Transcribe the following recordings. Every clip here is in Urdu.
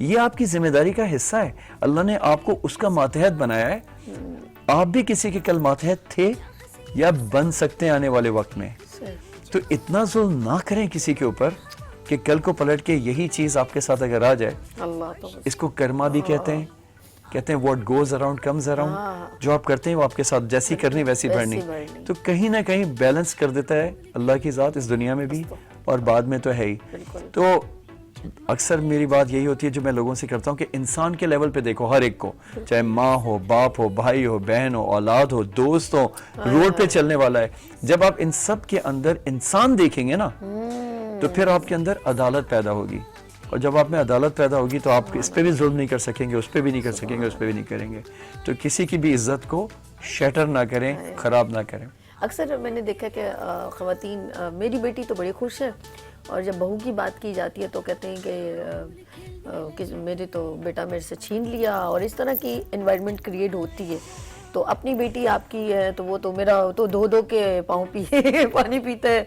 یہ آپ کی ذمہ داری کا حصہ ہے. اللہ نے آپ کو اس کا ماتحت بنایا ہے. آپ بھی کسی کے کل ماتحت تھے یا بن سکتے ہیں آنے والے وقت میں. تو اتنا ظلم نہ کریں کسی کے اوپر کہ کل کو پلٹ کے یہی چیز آپ کے ساتھ اگر آ جائے. اس کو کرما بھی کہتے ہیں what goes around comes around. جو آپ کرتے ہیں وہ آپ کے ساتھ جیسی کرنی ویسی بڑھنی. تو کہیں نہ کہیں بیلنس کر دیتا ہے اللہ کی ذات اس دنیا میں بھی اور بعد میں تو ہے ہی. تو اکثر میری بات یہی ہوتی ہے جو میں لوگوں سے کرتا ہوں کہ انسان کے لیول پہ دیکھو ہر ایک کو, چاہے ماں ہو, باپ ہو, بھائی ہو, بہن ہو, اولاد ہو, دوست ہو, روڈ پہ چلنے والا ہے. جب آپ ان سب کے اندر انسان دیکھیں گے نا تو پھر آپ کے اندر عدالت پیدا ہوگی. اور جب آپ میں عدالت پیدا ہوگی تو آپ اس پہ بھی ظلم نہیں کر سکیں گے, اس پہ بھی نہیں کر سکیں گے, اس پہ بھی نہیں کریں گے. تو کسی کی بھی عزت کو شیٹر نہ کریں, خراب نہ کریں. اکثر میں نے دیکھا کہ خواتین, میری بیٹی تو بڑی خوش ہے اور جب بہو کی بات کی جاتی ہے تو کہتے ہیں کہ میرے تو بیٹا میرے سے چھین لیا, اور اس طرح کی انوائرمنٹ کریٹ ہوتی ہے. تو اپنی بیٹی آپ کی ہے تو وہ تو میرا تو دھو کے پاؤں پیے پانی پیتا ہے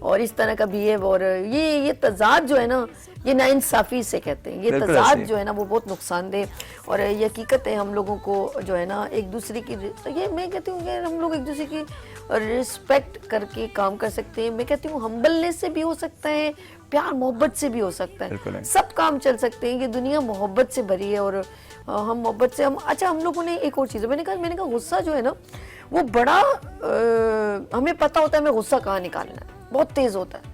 اور اس طرح کا بہیو. اور یہ تضاد جو ہے نا, یہ ناانصافی سے کہتے ہیں, یہ تضاد جو ہے نا وہ بہت نقصان دہ. اور یہ حقیقت ہے, ہم لوگوں کو جو ہے نا ایک دوسرے کی, یہ میں کہتی ہوں کہ ہم لوگ ایک دوسرے کی رسپیکٹ کر کے کام کر سکتے ہیں. میں کہتی ہوں ہمبلنس سے بھی ہو سکتا ہے, پیار محبت سے بھی ہو سکتا ہے, سب کام چل سکتے ہیں. یہ دنیا محبت سے بھری ہے اور ہم محبت سے اچھا ہم لوگوں نے ایک اور چیز, میں نے کہا غصہ جو ہے نا وہ بڑا ہمیں پتہ ہوتا ہے ہمیں غصہ کہاں نکالنا ہے, بہت تیز ہوتا ہے.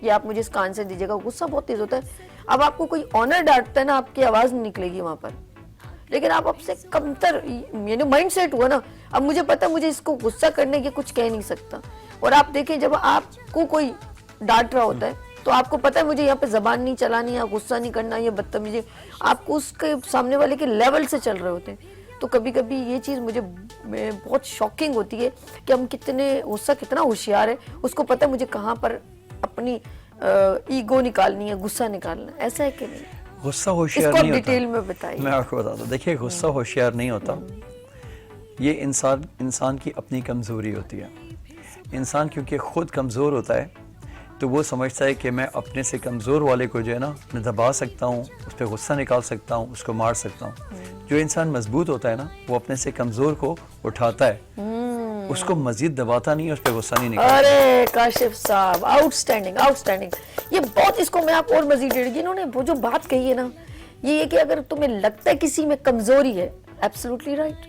یہ آپ مجھے اس کان سے دیجیے گا, غصہ بہت تیز ہوتا ہے. اب آپ کو کوئی آنر ڈانٹتا ہے نا, آپ کی آواز نہیں نکلے گی وہاں پر, لیکن آپ سے کمتر یعنی مائنڈ سیٹ ہوا نا, اب مجھے پتا مجھے اس کو غصہ کرنے کے کچھ کہہ نہیں سکتا. اور آپ دیکھیں جب آپ کو کوئی ڈانٹ رہا ہوتا ہے تو آپ کو پتا ہے مجھے یہاں پہ زبان نہیں چلانی ہے, غصہ نہیں کرنا, یہ بدتمیزی, آپ کو اس کے سامنے والے کے لیول سے چل رہے ہوتے ہیں. تو کبھی کبھی یہ چیز مجھے بہت شاکنگ ہوتی ہے کہ ہم غصہ کتنا ہوشیار ہے, اس کو پتا ہے مجھے کہاں پر اپنی ایگو نکالنی ہے, غصہ نکالنا ہے. ایسا ہے کہ نہیں؟ غصہ ہوشیار نہیں ہوتا. اس کو ڈیٹیل میں بتائیے. میں آپ کو بتا دوں, دیکھیے غصہ ہوشیار نہیں ہوتا. یہ انسان کی اپنی کمزوری ہوتی ہے. انسان کیونکہ خود کمزور ہوتا ہے تو وہ سمجھتا ہے کہ میں اپنے سے کمزور والے کو جو ہے نا میں دبا سکتا ہوں, اس پہ غصہ نکال سکتا ہوں, اس کو مار سکتا ہوں. جو انسان مضبوط ہوتا ہے نا وہ اپنے سے کمزور کو اٹھاتا ہے, اس کو مزید دباتا نہیں, اس پہ غصہ نہیں نکالتا. ارے کاشف صاحب, آؤٹ اسٹینڈنگ. یہ بہت, اس کو میں آپ اور مزید ڈیڑھ گی, انہوں نے وہ جو بات کہی ہے نا, یہ کہ اگر تمہیں لگتا ہے کسی میں کمزوری ہے, ایبسولوٹلی رائٹ,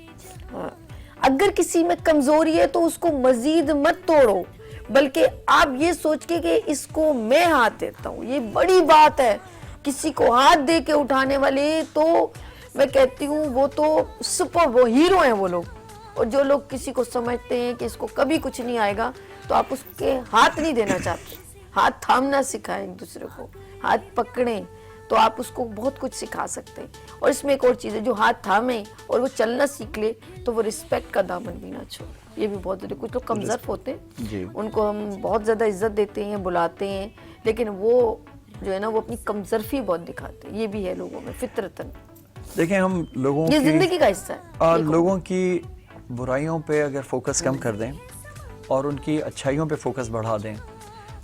اگر کسی میں کمزوری ہے تو اس کو مزید مت توڑو, بلکہ آپ یہ سوچ کے کہ اس کو میں ہاتھ دیتا ہوں. یہ بڑی بات ہے, کسی کو ہاتھ دے کے اٹھانے والے تو میں کہتی ہوں وہ تو وہ ہیرو ہیں وہ لوگ. اور جو لوگ کسی کو سمجھتے ہیں کہ اس کو کبھی کچھ نہیں آئے گا تو آپ اس کے ہاتھ نہیں دینا چاہتے. ہاتھ تھامنا سکھائیں ایک دوسرے کو, ہاتھ پکڑیں تو آپ اس کو بہت کچھ سکھا سکتے ہیں. اور اس میں ایک اور چیز ہے, جو ہاتھ تھامے اور وہ چلنا سیکھ لے تو وہ رسپیکٹ کا دامن بھی نہ چھوڑے. یہ بھی بہت ضروری. کچھ لوگ کمزرف ہوتے ہیں, ان کو ہم بہت زیادہ عزت دیتے ہیں, بلاتے ہیں, لیکن وہ جو ہے نا وہ اپنی کمزرفی بہت دکھاتے ہیں. یہ بھی ہے لوگوں میں فطرتاً. دیکھیں ہم لوگوں یہ زندگی کا حصہ ہے. لوگوں کی برائیوں پہ اگر فوکس کم کر دیں اور ان کی اچھائیوں پہ فوکس بڑھا دیں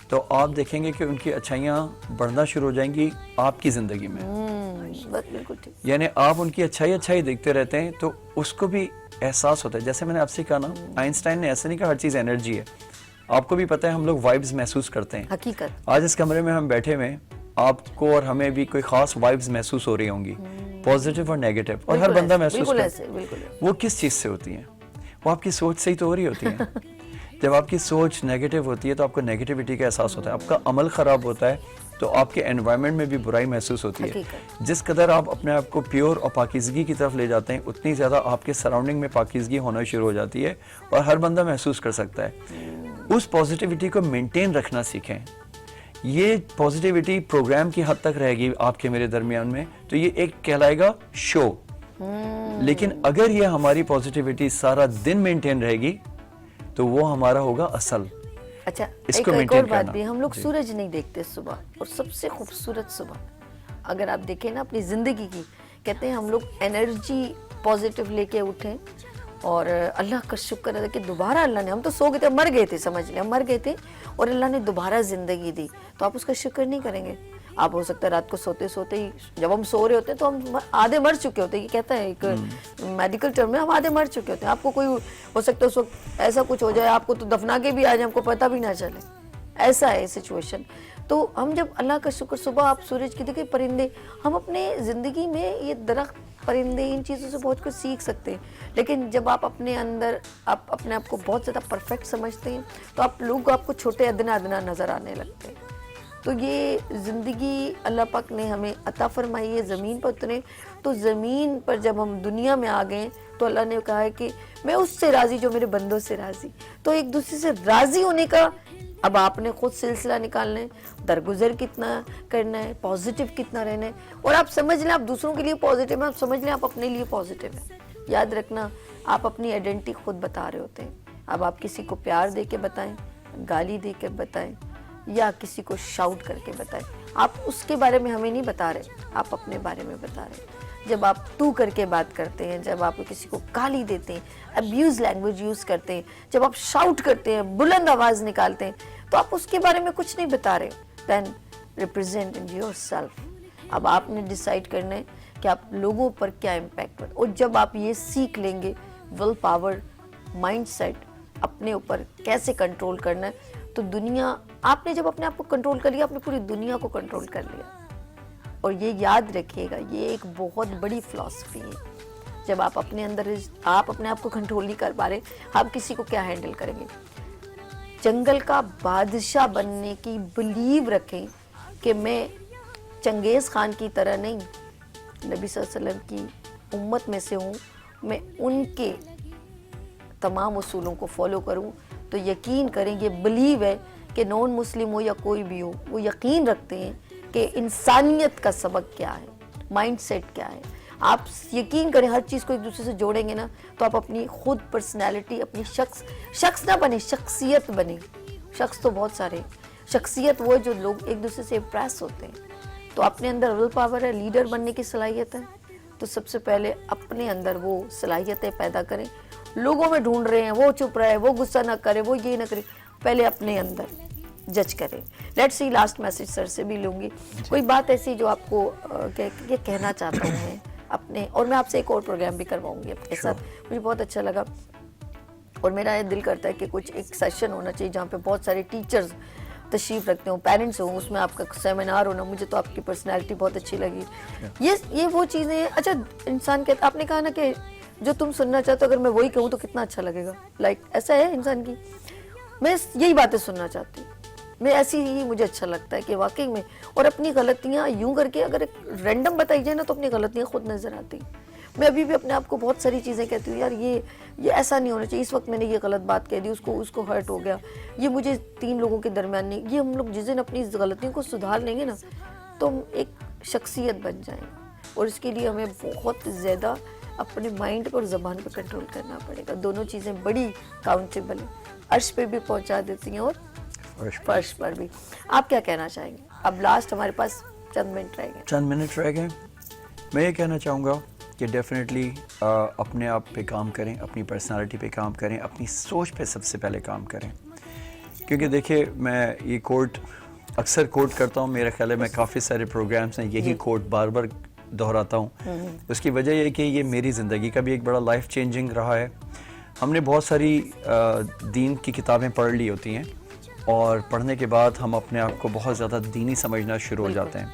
تو آپ دیکھیں گے کہ ان کی اچھائیاں بڑھنا شروع ہو جائیں گی آپ کی زندگی میں. بالکل ٹھیک. یعنی آپ ان کی اچھائی دیکھتے رہتے ہیں تو اس کو بھی احساس ہوتا ہے. جیسے میں نے آپ سے کہا نا, آئنسٹائن نے ایسا نہیں کہا ہر چیز انرجی ہے. آپ کو بھی پتہ ہے ہم لوگ وائبز محسوس کرتے ہیں. حقیقت. آج اس کمرے میں ہم بیٹھے ہوئے, آپ کو اور ہمیں بھی کوئی خاص وائبز محسوس ہو رہی ہوں گی, پازیٹیو اور نیگیٹو, اور ہر بندہ محسوس کرتا ہے. وہ کس چیز سے ہوتی ہیں؟ وہ آپ کی سوچ سے ہی تو ہو رہی ہوتی ہیں. جب آپ کی سوچ نیگیٹو ہوتی ہے تو آپ کو نیگیٹیوٹی کا احساس ہوتا ہے, آپ کا عمل خراب ہوتا ہے تو آپ کے انوائرمنٹ میں بھی برائی محسوس ہوتی ہے. جس قدر آپ اپنے آپ کو پیور اور پاکیزگی کی طرف لے جاتے ہیں اتنی زیادہ آپ کے سراؤنڈنگ میں پاکیزگی ہونا شروع ہو جاتی ہے اور ہر بندہ محسوس کر سکتا ہے. اس پازیٹیوٹی کو مینٹین رکھنا سیکھیں. یہ پازیٹیوٹی پروگرام کی حد تک رہے گی آپ کے میرے درمیان میں تو یہ ایک کہلائے گا شو. لیکن اگر یہ ہماری پازیٹیوٹی سارا دن مینٹین رہے گی تو وہ ہمارا ہوگا اصل. اچھا ایک اور بات بھی, ہم لوگ سورج نہیں دیکھتے صبح, اور سب سے خوبصورت صبح اگر آپ دیکھیں نا اپنی زندگی کی, کہتے ہیں ہم لوگ انرجی پازیٹیو لے کے اٹھیں اور اللہ کا شکر ہے کہ دوبارہ اللہ نے, ہم تو سو گئے تھے, مر گئے تھے, سمجھ لیں ہم مر گئے تھے اور اللہ نے دوبارہ زندگی دی, تو آپ اس کا شکر نہیں کریں گے. آپ ہو سکتا ہے رات کو سوتے سوتے ہی جب ہم سو رہے ہوتے ہیں تو ہم آدھے مر چکے ہوتے ہیں, یہ کہتا ہے ایک میڈیکل ٹرم میں, ہم آدھے مر چکے ہوتے ہیں. آپ کو کوئی ہو سکتا ہے اس وقت ایسا کچھ ہو جائے آپ کو تو دفنا کے بھی آ جائے, ہم کو پتہ بھی نہ چلے, ایسا ہے سچویشن. تو ہم جب اللہ کا شکر, صبح آپ سورج کی دیکھیں پرندے, ہم اپنے زندگی میں یہ درخت پرندے ان چیزوں سے بہت کچھ سیکھ سکتے ہیں. لیکن جب آپ اپنے اندر آپ اپنے آپ کو بہت زیادہ پرفیکٹ سمجھتے ہیں تو آپ لوگ آپ کو چھوٹے ادنا ادنا نظر آنے لگتے ہیں. تو یہ زندگی اللہ پاک نے ہمیں عطا فرمائی ہے, زمین پر اترے تو زمین پر جب ہم دنیا میں آ گئے تو اللہ نے کہا ہے کہ میں اس سے راضی جو میرے بندوں سے راضی. تو ایک دوسرے سے راضی ہونے کا اب آپ نے خود سلسلہ نکالنا ہے, درگزر کتنا کرنا ہے, پازیٹیو کتنا رہنا ہے, اور آپ سمجھ لیں آپ دوسروں کے لیے پازیٹیو ہیں, آپ سمجھ لیں آپ اپنے لیے پازیٹیو ہیں. یاد رکھنا آپ اپنی آئیڈینٹی خود بتا رہے ہوتے ہیں. اب آپ کسی کو پیار دے کے بتائیں, گالی دے کے بتائیں, یا کسی کو شاؤٹ کر کے بتائیں, آپ اس کے بارے میں ہمیں نہیں بتا رہے, آپ اپنے بارے میں بتا رہے ہیں. جب آپ تو کر کے بات کرتے ہیں, جب آپ کسی کو گالی دیتے ہیں, ابیوز لینگویج یوز کرتے ہیں, جب آپ شاؤٹ کرتے ہیں, بلند آواز نکالتے ہیں, تو آپ اس کے بارے میں کچھ نہیں بتا رہے. دین ریپرزینٹ یور سیلف. اب آپ نے ڈیسائیڈ کرنا ہے کہ آپ لوگوں پر کیا امپیکٹ پڑے, اور جب آپ یہ سیکھ لیں گے ول پاور, مائنڈ سیٹ, اپنے اوپر کیسے کنٹرول کرنا ہے, تو دنیا, آپ نے جب اپنے آپ کو کنٹرول کر لیا آپ نے پوری دنیا کو کنٹرول کر لیا. اور یہ یاد رکھیے گا, یہ ایک بہت بڑی فلسفی ہے. جب آپ اپنے اندر آپ اپنے آپ کو کنٹرول نہیں کر پا رہے, آپ کسی کو کیا ہینڈل کریں گے. جنگل کا بادشاہ بننے کی بلیو رکھیں کہ میں چنگیز خان کی طرح نہیں, نبی صلی اللہ علیہ وسلم کی امت میں سے ہوں, میں ان کے تمام اصولوں کو فالو کروں. تو یقین کریں, یہ بلیو ہے کہ نان مسلم ہو یا کوئی بھی ہو, وہ یقین رکھتے ہیں کہ انسانیت کا سبق کیا ہے, مائنڈ سیٹ کیا ہے. آپ یقین کریں ہر چیز کو ایک دوسرے سے جوڑیں گے نا تو آپ اپنی خود پرسنالٹی, اپنی شخص نہ بنے, شخصیت بنے. شخص تو بہت سارے, شخصیت وہ ہے جو لوگ ایک دوسرے سے امپریس ہوتے ہیں. تو اپنے اندر ول پاور ہے, لیڈر بننے کی صلاحیت ہے, تو سب سے پہلے اپنے اندر وہ صلاحیتیں پیدا کریں. لوگوں میں ڈھونڈ رہے ہیں, وہ چپ رہے, وہ غصہ نہ کرے, وہ یہ نہ کرے, پہلے اپنے اندر جج کریں. لیٹس سی لاسٹ میسج سر سے بھی لوں گی, کوئی بات ایسی جو آپ کو یہ کہنا چاہتا ہوں میں اپنے, اور میں آپ سے ایک اور پروگرام بھی کرواؤں گی آپ کے ساتھ. مجھے بہت اچھا لگا اور میرا یہ دل کرتا ہے کہ کچھ ایک سیشن ہونا چاہیے جہاں پہ بہت سارے ٹیچرز تشریف رکھتے ہوں, پیرنٹس ہوں, اس میں آپ کا سیمینار ہونا. مجھے تو آپ کی پرسنالٹی بہت اچھی لگی. یہ وہ چیزیں ہیں. اچھا انسان کہتا, آپ نے کہا نا کہ جو تم سننا چاہتے ہو اگر میں وہی کہوں تو کتنا اچھا لگے گا, لائک ایسا ہے انسان کی. میں یہی باتیں سننا چاہتی ہوں, میں ایسی ہی مجھے اچھا لگتا ہے کہ واقعی میں, اور اپنی غلطیاں یوں کر کے اگر رینڈم بتائی جائے نا تو اپنی غلطیاں خود نظر آتی. میں ابھی بھی اپنے آپ کو بہت ساری چیزیں کہتی ہوں, یار یہ ایسا نہیں ہونا چاہیے, اس وقت میں نے یہ غلط بات کہہ دی, اس کو ہرٹ ہو گیا, یہ مجھے 3 لوگوں کے درمیان نہیں. یہ ہم لوگ جس دن اپنی غلطیوں کو سدھار لیں گے نا تو ہم ایک شخصیت بن جائیں. اور اس کے لیے ہمیں بہت زیادہ اپنے مائنڈ پر اور زبان پہ کنٹرول کرنا پڑے گا. دونوں چیزیں بڑی کاؤنٹیبل ہیں, عرش پہ بھی پہنچا دیتی ہیں اور فرش پر بھی. آپ کیا کہنا چاہیں گے؟ اب لاسٹ ہمارے پاس چند منٹ رہ گئے. میں یہ کہنا چاہوں گا کہ ڈیفینیٹلی اپنے آپ پہ کام کریں, اپنی پرسنالٹی پہ کام کریں, اپنی سوچ پہ سب سے پہلے کام کریں. کیونکہ دیکھیں میں یہ کوٹ اکثر کوٹ کرتا ہوں, میرا خیال ہے میں کافی سارے پروگرامس ہیں یہی کوٹ بار بار دہراتا ہوں. اس کی وجہ یہ کہ یہ میری زندگی کا بھی ایک بڑا لائف چینجنگ رہا ہے. ہم نے بہت ساری دین کی کتابیں پڑھ لی ہوتی ہیں اور پڑھنے کے بعد ہم اپنے آپ کو بہت زیادہ دینی سمجھنا شروع ہو جاتے ہیں.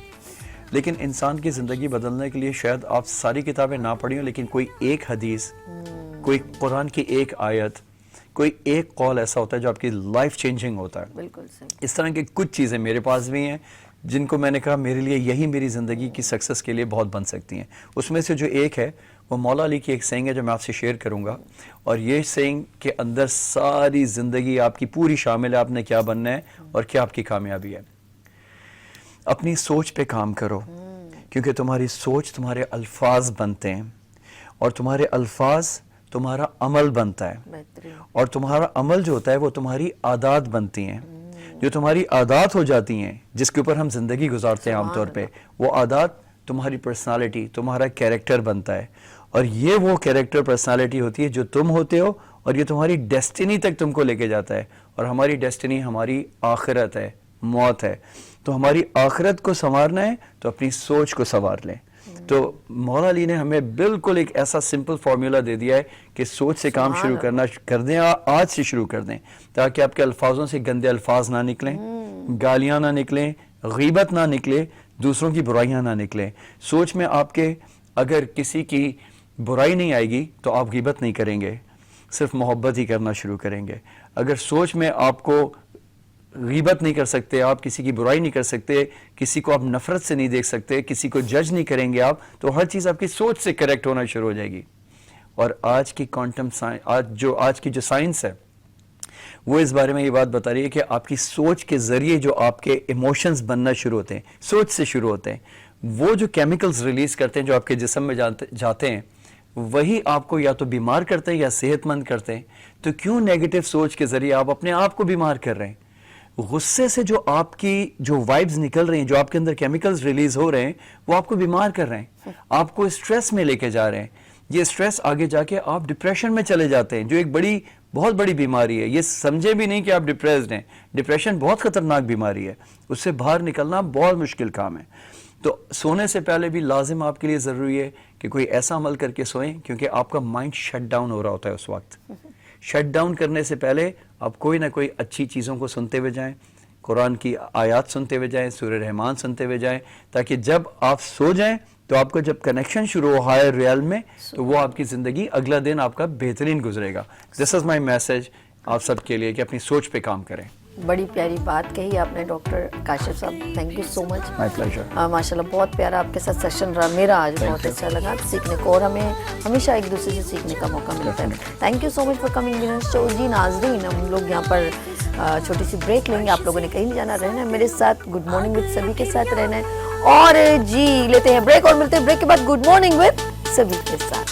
لیکن انسان کی زندگی بدلنے کے لیے شاید آپ ساری کتابیں نہ پڑھی ہوں, لیکن کوئی ایک حدیث, کوئی قرآن کی ایک آیت, کوئی ایک قول ایسا ہوتا ہے جو آپ کی لائف چینجنگ ہوتا ہے. بالکل صحیح. اس طرح کی کچھ چیزیں میرے پاس بھی ہیں جن کو میں نے کہا میرے لیے یہی میری زندگی کی سکسس کے لیے بہت بن سکتی ہیں. اس میں سے جو ایک ہے وہ مولا علی کی ایک سینگ ہے جو میں آپ سے شیئر کروں گا, اور یہ سینگ کے اندر ساری زندگی آپ کی پوری شامل ہے, آپ نے کیا بننا ہے اور کیا آپ کی کامیابی ہے. اپنی سوچ پہ کام کرو, کیونکہ تمہاری سوچ تمہارے الفاظ بنتے ہیں اور تمہارے الفاظ تمہارا عمل بنتا ہے, اور تمہارا عمل جو ہوتا ہے وہ تمہاری عادات بنتی ہیں. جو تمہاری عادات ہو جاتی ہیں جس کے اوپر ہم زندگی گزارتے ہیں عام طور پہ, وہ عادات تمہاری پرسنالٹی, تمہارا کیریکٹر بنتا ہے, اور یہ وہ کیریکٹر پرسنالٹی ہوتی ہے جو تم ہوتے ہو, اور یہ تمہاری ڈیسٹینی تک تم کو لے کے جاتا ہے. اور ہماری ڈیسٹینی ہماری آخرت ہے, موت ہے. تو ہماری آخرت کو سنوارنا ہے تو اپنی سوچ کو سنوار لیں. تو مولا علی نے ہمیں بالکل ایک ایسا سمپل فارمولا دے دیا ہے کہ سوچ سے کام شروع کرنا کر دیں, آج سے شروع کر دیں, تاکہ آپ کے الفاظوں سے گندے الفاظ نہ نکلیں, گالیاں نہ نکلیں, غیبت نہ نکلے, دوسروں کی برائیاں نہ نکلیں. سوچ میں آپ کے اگر کسی کی برائی نہیں آئے گی تو آپ غیبت نہیں کریں گے, صرف محبت ہی کرنا شروع کریں گے. اگر سوچ میں آپ کو غیبت نہیں کر سکتے, آپ کسی کی برائی نہیں کر سکتے, کسی کو آپ نفرت سے نہیں دیکھ سکتے, کسی کو جج نہیں کریں گے آپ, تو ہر چیز آپ کی سوچ سے کریکٹ ہونا شروع ہو جائے گی. اور آج کی کوانٹم آج کی جو سائنس ہے وہ اس بارے میں یہ بات بتا رہی ہے کہ آپ کی سوچ کے ذریعے جو آپ کے ایموشنز بننا شروع ہوتے ہیں, سوچ سے شروع ہوتے ہیں, وہ جو کیمیکلز ریلیز کرتے ہیں جو آپ کے جسم میں جاتے ہیں, وہی آپ کو یا تو بیمار کرتے ہیں یا صحت مند کرتے ہیں. تو کیوں نیگیٹو سوچ کے ذریعے آپ اپنے آپ کو بیمار کر رہے ہیں؟ غصے سے جو آپ کی جو وائبز نکل رہی ہیں, جو آپ کے اندر کیمیکلز ریلیز ہو رہے ہیں, وہ آپ کو بیمار کر رہے ہیں, آپ کو اسٹریس میں لے کے جا رہے ہیں. یہ اسٹریس آگے جا کے آپ ڈپریشن میں چلے جاتے ہیں, جو ایک بہت بڑی بیماری ہے. یہ سمجھے بھی نہیں کہ آپ ڈپریسڈ ہیں. ڈپریشن بہت خطرناک بیماری ہے, اس سے باہر نکلنا بہت مشکل کام ہے. تو سونے سے پہلے بھی لازم آپ کے لیے ضروری ہے کہ کوئی ایسا عمل کر کے سوئیں, کیونکہ آپ کا مائنڈ شٹ ڈاؤن ہو رہا ہوتا ہے اس وقت. شٹ ڈاؤن کرنے سے پہلے آپ کوئی نہ کوئی اچھی چیزوں کو سنتے ہوئے جائیں, قرآن کی آیات سنتے ہوئے جائیں, سورہ رحمان سنتے ہوئے جائیں, تاکہ جب آپ سو جائیں تو آپ کو جب کنیکشن شروع ہو ہائر ریئل میں, تو وہ آپ کی زندگی اگلا دن آپ کا بہترین گزرے گا. دس از مائی میسج آپ سب کے لیے کہ اپنی سوچ پہ کام کریں. بڑی پیاری بات کہی آپ نے ڈاکٹر کاشف صاحب, thank you so much. My pleasure. ماشاء اللہ بہت پیارا آپ کے ساتھ سیشن رہا, میرا آج بہت اچھا لگا سیکھنے کو, اور ہمیں ہمیشہ ایک دوسرے سے سیکھنے کا موقع ملتا ہے. Thank you so much for coming in show. جی ناظرین, ہم لوگ یہاں پر چھوٹی سی بریک لیں گے. آپ لوگوں نے کہیں نہیں جانا, رہنا ہے میرے ساتھ, گڈ مارننگ وتھ سبھی کے ساتھ رہنا ہے. اور جی لیتے ہیں بریک اور ملتے ہیں بریک کے بعد گڈ مارننگ وتھ سبھی کے ساتھ.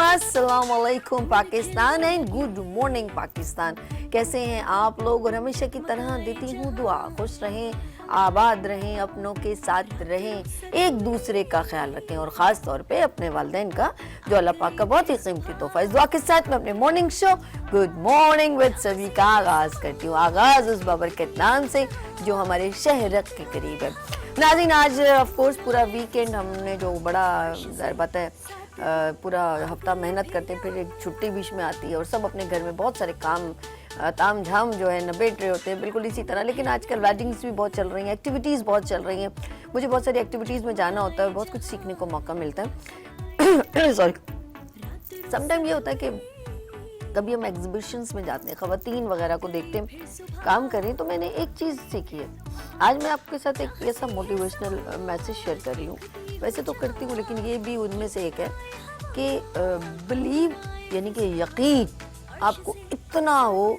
السلام علیکم Pakistan and good morning Pakistan. کیسے ہیں آپ لوگ؟ اور ہمیشہ کی طرح دیتی ہوں دعا, خوش رہیں, آباد رہیں, اپنوں کے ساتھ رہیں, ایک دوسرے کا خیال رکھیں, اور خاص طور پہ اپنے والدین کا, جو اللہ پاک کا بہت ہی قیمتی تحفہ. اس دعا کے ساتھ میں اپنے morning show good morning with سبھی کا آغاز کرتی ہوں. آغاز اس بابرکت نام سے جو ہمارے شہرک کے قریب ہے. ناظرین, آج آف کورس پورا ویکینڈ ہم نے جو بڑا ظاہر بات ہے پورا ہفتہ محنت کرتے ہیں, پھر ایک چھٹی بیچ میں آتی ہے, اور سب اپنے گھر میں بہت سارے کام تام جھام جو ہے نبیٹ رہے ہوتے ہیں, بالکل اسی طرح. لیکن آج کل ویڈنگز بھی بہت چل رہی ہیں, ایکٹیویٹیز بہت چل رہی ہیں, مجھے بہت ساری ایکٹیویٹیز میں جانا ہوتا ہے, بہت کچھ سیکھنے کو موقع ملتا ہے. سوری, سم ٹائم یہ ہوتا ہے کہ کبھی ہم ایگزیبیشنز میں جاتے ہیں, خواتین وغیرہ کو دیکھتے ہیں کام کر رہی ہیں, تو میں نے ایک چیز سیکھی ہے. آج میں آپ کے ساتھ ایک ایسا موٹیویشنل میسیج شیئر کر رہی ہوں. ویسے تو کرتی ہوں, لیکن یہ بھی ان میں سے ایک ہے کہ بلیو, یعنی کہ یقین آپ کو اتنا ہو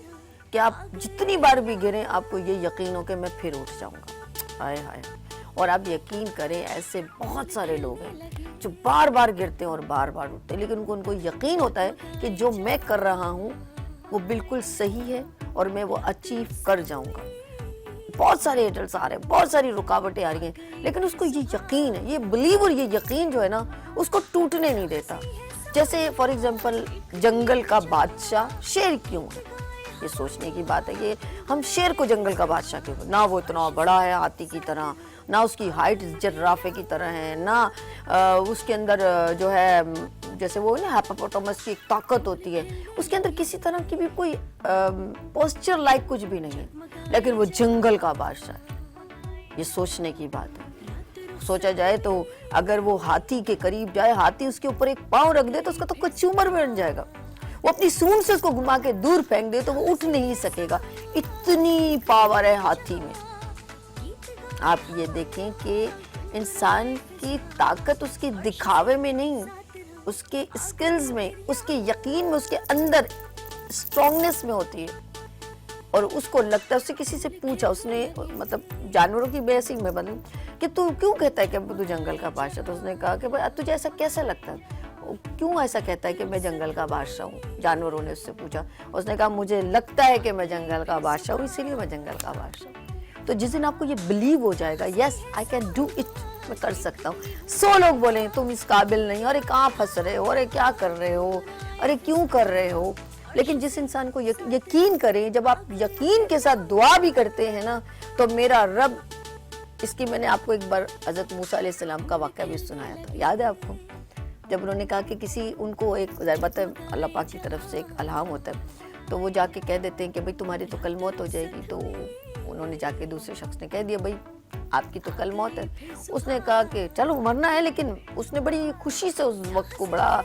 کہ آپ جتنی بار بھی گریں آپ کو یہ یقین ہو کہ میں پھر اٹھ جاؤں گا. ہائے ہائے. اور آپ یقین کریں, ایسے بہت سارے لوگ ہیں جو بار بار گرتے ہیں اور بار بار اٹھتے ہیں, لیکن ان کو یقین ہوتا ہے کہ جو میں کر رہا ہوں وہ بالکل صحیح ہے اور میں وہ اچیو کر جاؤں گا. بہت سارے ایڈلٹس آ رہے ہیں, بہت ساری رکاوٹیں آ رہی ہیں, لیکن اس کو یہ یقین ہے, یہ بلیو اور یہ یقین جو ہے نا اس کو ٹوٹنے نہیں دیتا. جیسے فار ایگزامپل جنگل کا بادشاہ شیر کیوں ہے, یہ سوچنے کی بات ہے کہ ہم شیر کو جنگل کا بادشاہ کیوں, نہ وہ اتنا بڑا ہے ہاتھی کی طرح, نہ اس کی ہائٹ جرافے کی طرح ہے, نہ اس کے اندر جو ہے جیسے وہ نا ہیپوپوٹامس کی ایک طاقت ہوتی ہے, اس کے اندر کسی طرح کی بھی کوئی پوسچر لائک کچھ بھی نہیں ہے, لیکن وہ جنگل کا بادشاہ ہے. یہ سوچنے کی بات ہے. سوچا جائے تو اگر وہ ہاتھی کے قریب جائے, ہاتھی اس کے اوپر ایک پاؤں رکھ دے تو اس کا تو کچومر بن جائے گا. وہ اپنی سونڈ سے اس کو گھما کے دور پھینک دے تو وہ اٹھ نہیں سکے گا. اتنی پاور ہے ہاتھی میں. آپ یہ دیکھیں کہ انسان کی طاقت اس کے دکھاوے میں نہیں, اس کے اسکلز میں, اس کے یقین میں, اس کے اندر اسٹرانگنس میں ہوتی ہے. اور اس کو لگتا ہے, اس سے کسی سے پوچھا, اس نے مطلب جانوروں کی بیسی میں بنوں کہ تو کیوں کہتا ہے کہ تو جنگل کا بادشاہ, تو اس نے کہا کہ بھائی تجھے ایسا کیسا لگتا ہے, کیوں ایسا کہتا ہے کہ میں جنگل کا بادشاہ ہوں. جانوروں نے اس سے پوچھا, اس نے کہا مجھے لگتا ہے کہ میں جنگل کا بادشاہ ہوں, اسی لیے میں جنگل کا بادشاہ ہوں. تو جس دن آپ کو یہ بلیو ہو جائے گا, یس آئی کین ڈو اٹ, میں کر سکتا ہوں. 100 لوگ بولیں تم اس قابل نہیں, ارے کہاں پھنس رہے ہو, ارے کیا کر رہے ہو, ارے کیوں کر رہے ہو, لیکن جس انسان کو یقین کریں, جب آپ یقین کے ساتھ دعا بھی کرتے ہیں نا, تو میرا رب, اس کی میں نے آپ کو ایک بار حضرت موسیٰ علیہ السلام کا واقعہ بھی سنایا تھا, یاد ہے آپ کو, جب انہوں نے کہا کہ کسی ان کو ایک ضربت ہے اللہ پاک کی طرف سے ایک الہام ہوتا ہے, تو وہ جا کے کہہ دیتے ہیں کہ بھئی تمہاری تو کل موت ہو جائے گی. تو انہوں نے جا کے دوسرے شخص نے کہہ دیا بھئی آپ کی تو کل موت ہے. اس نے کہا کہ چلو مرنا ہے, لیکن اس نے بڑی خوشی سے اس وقت کو بڑا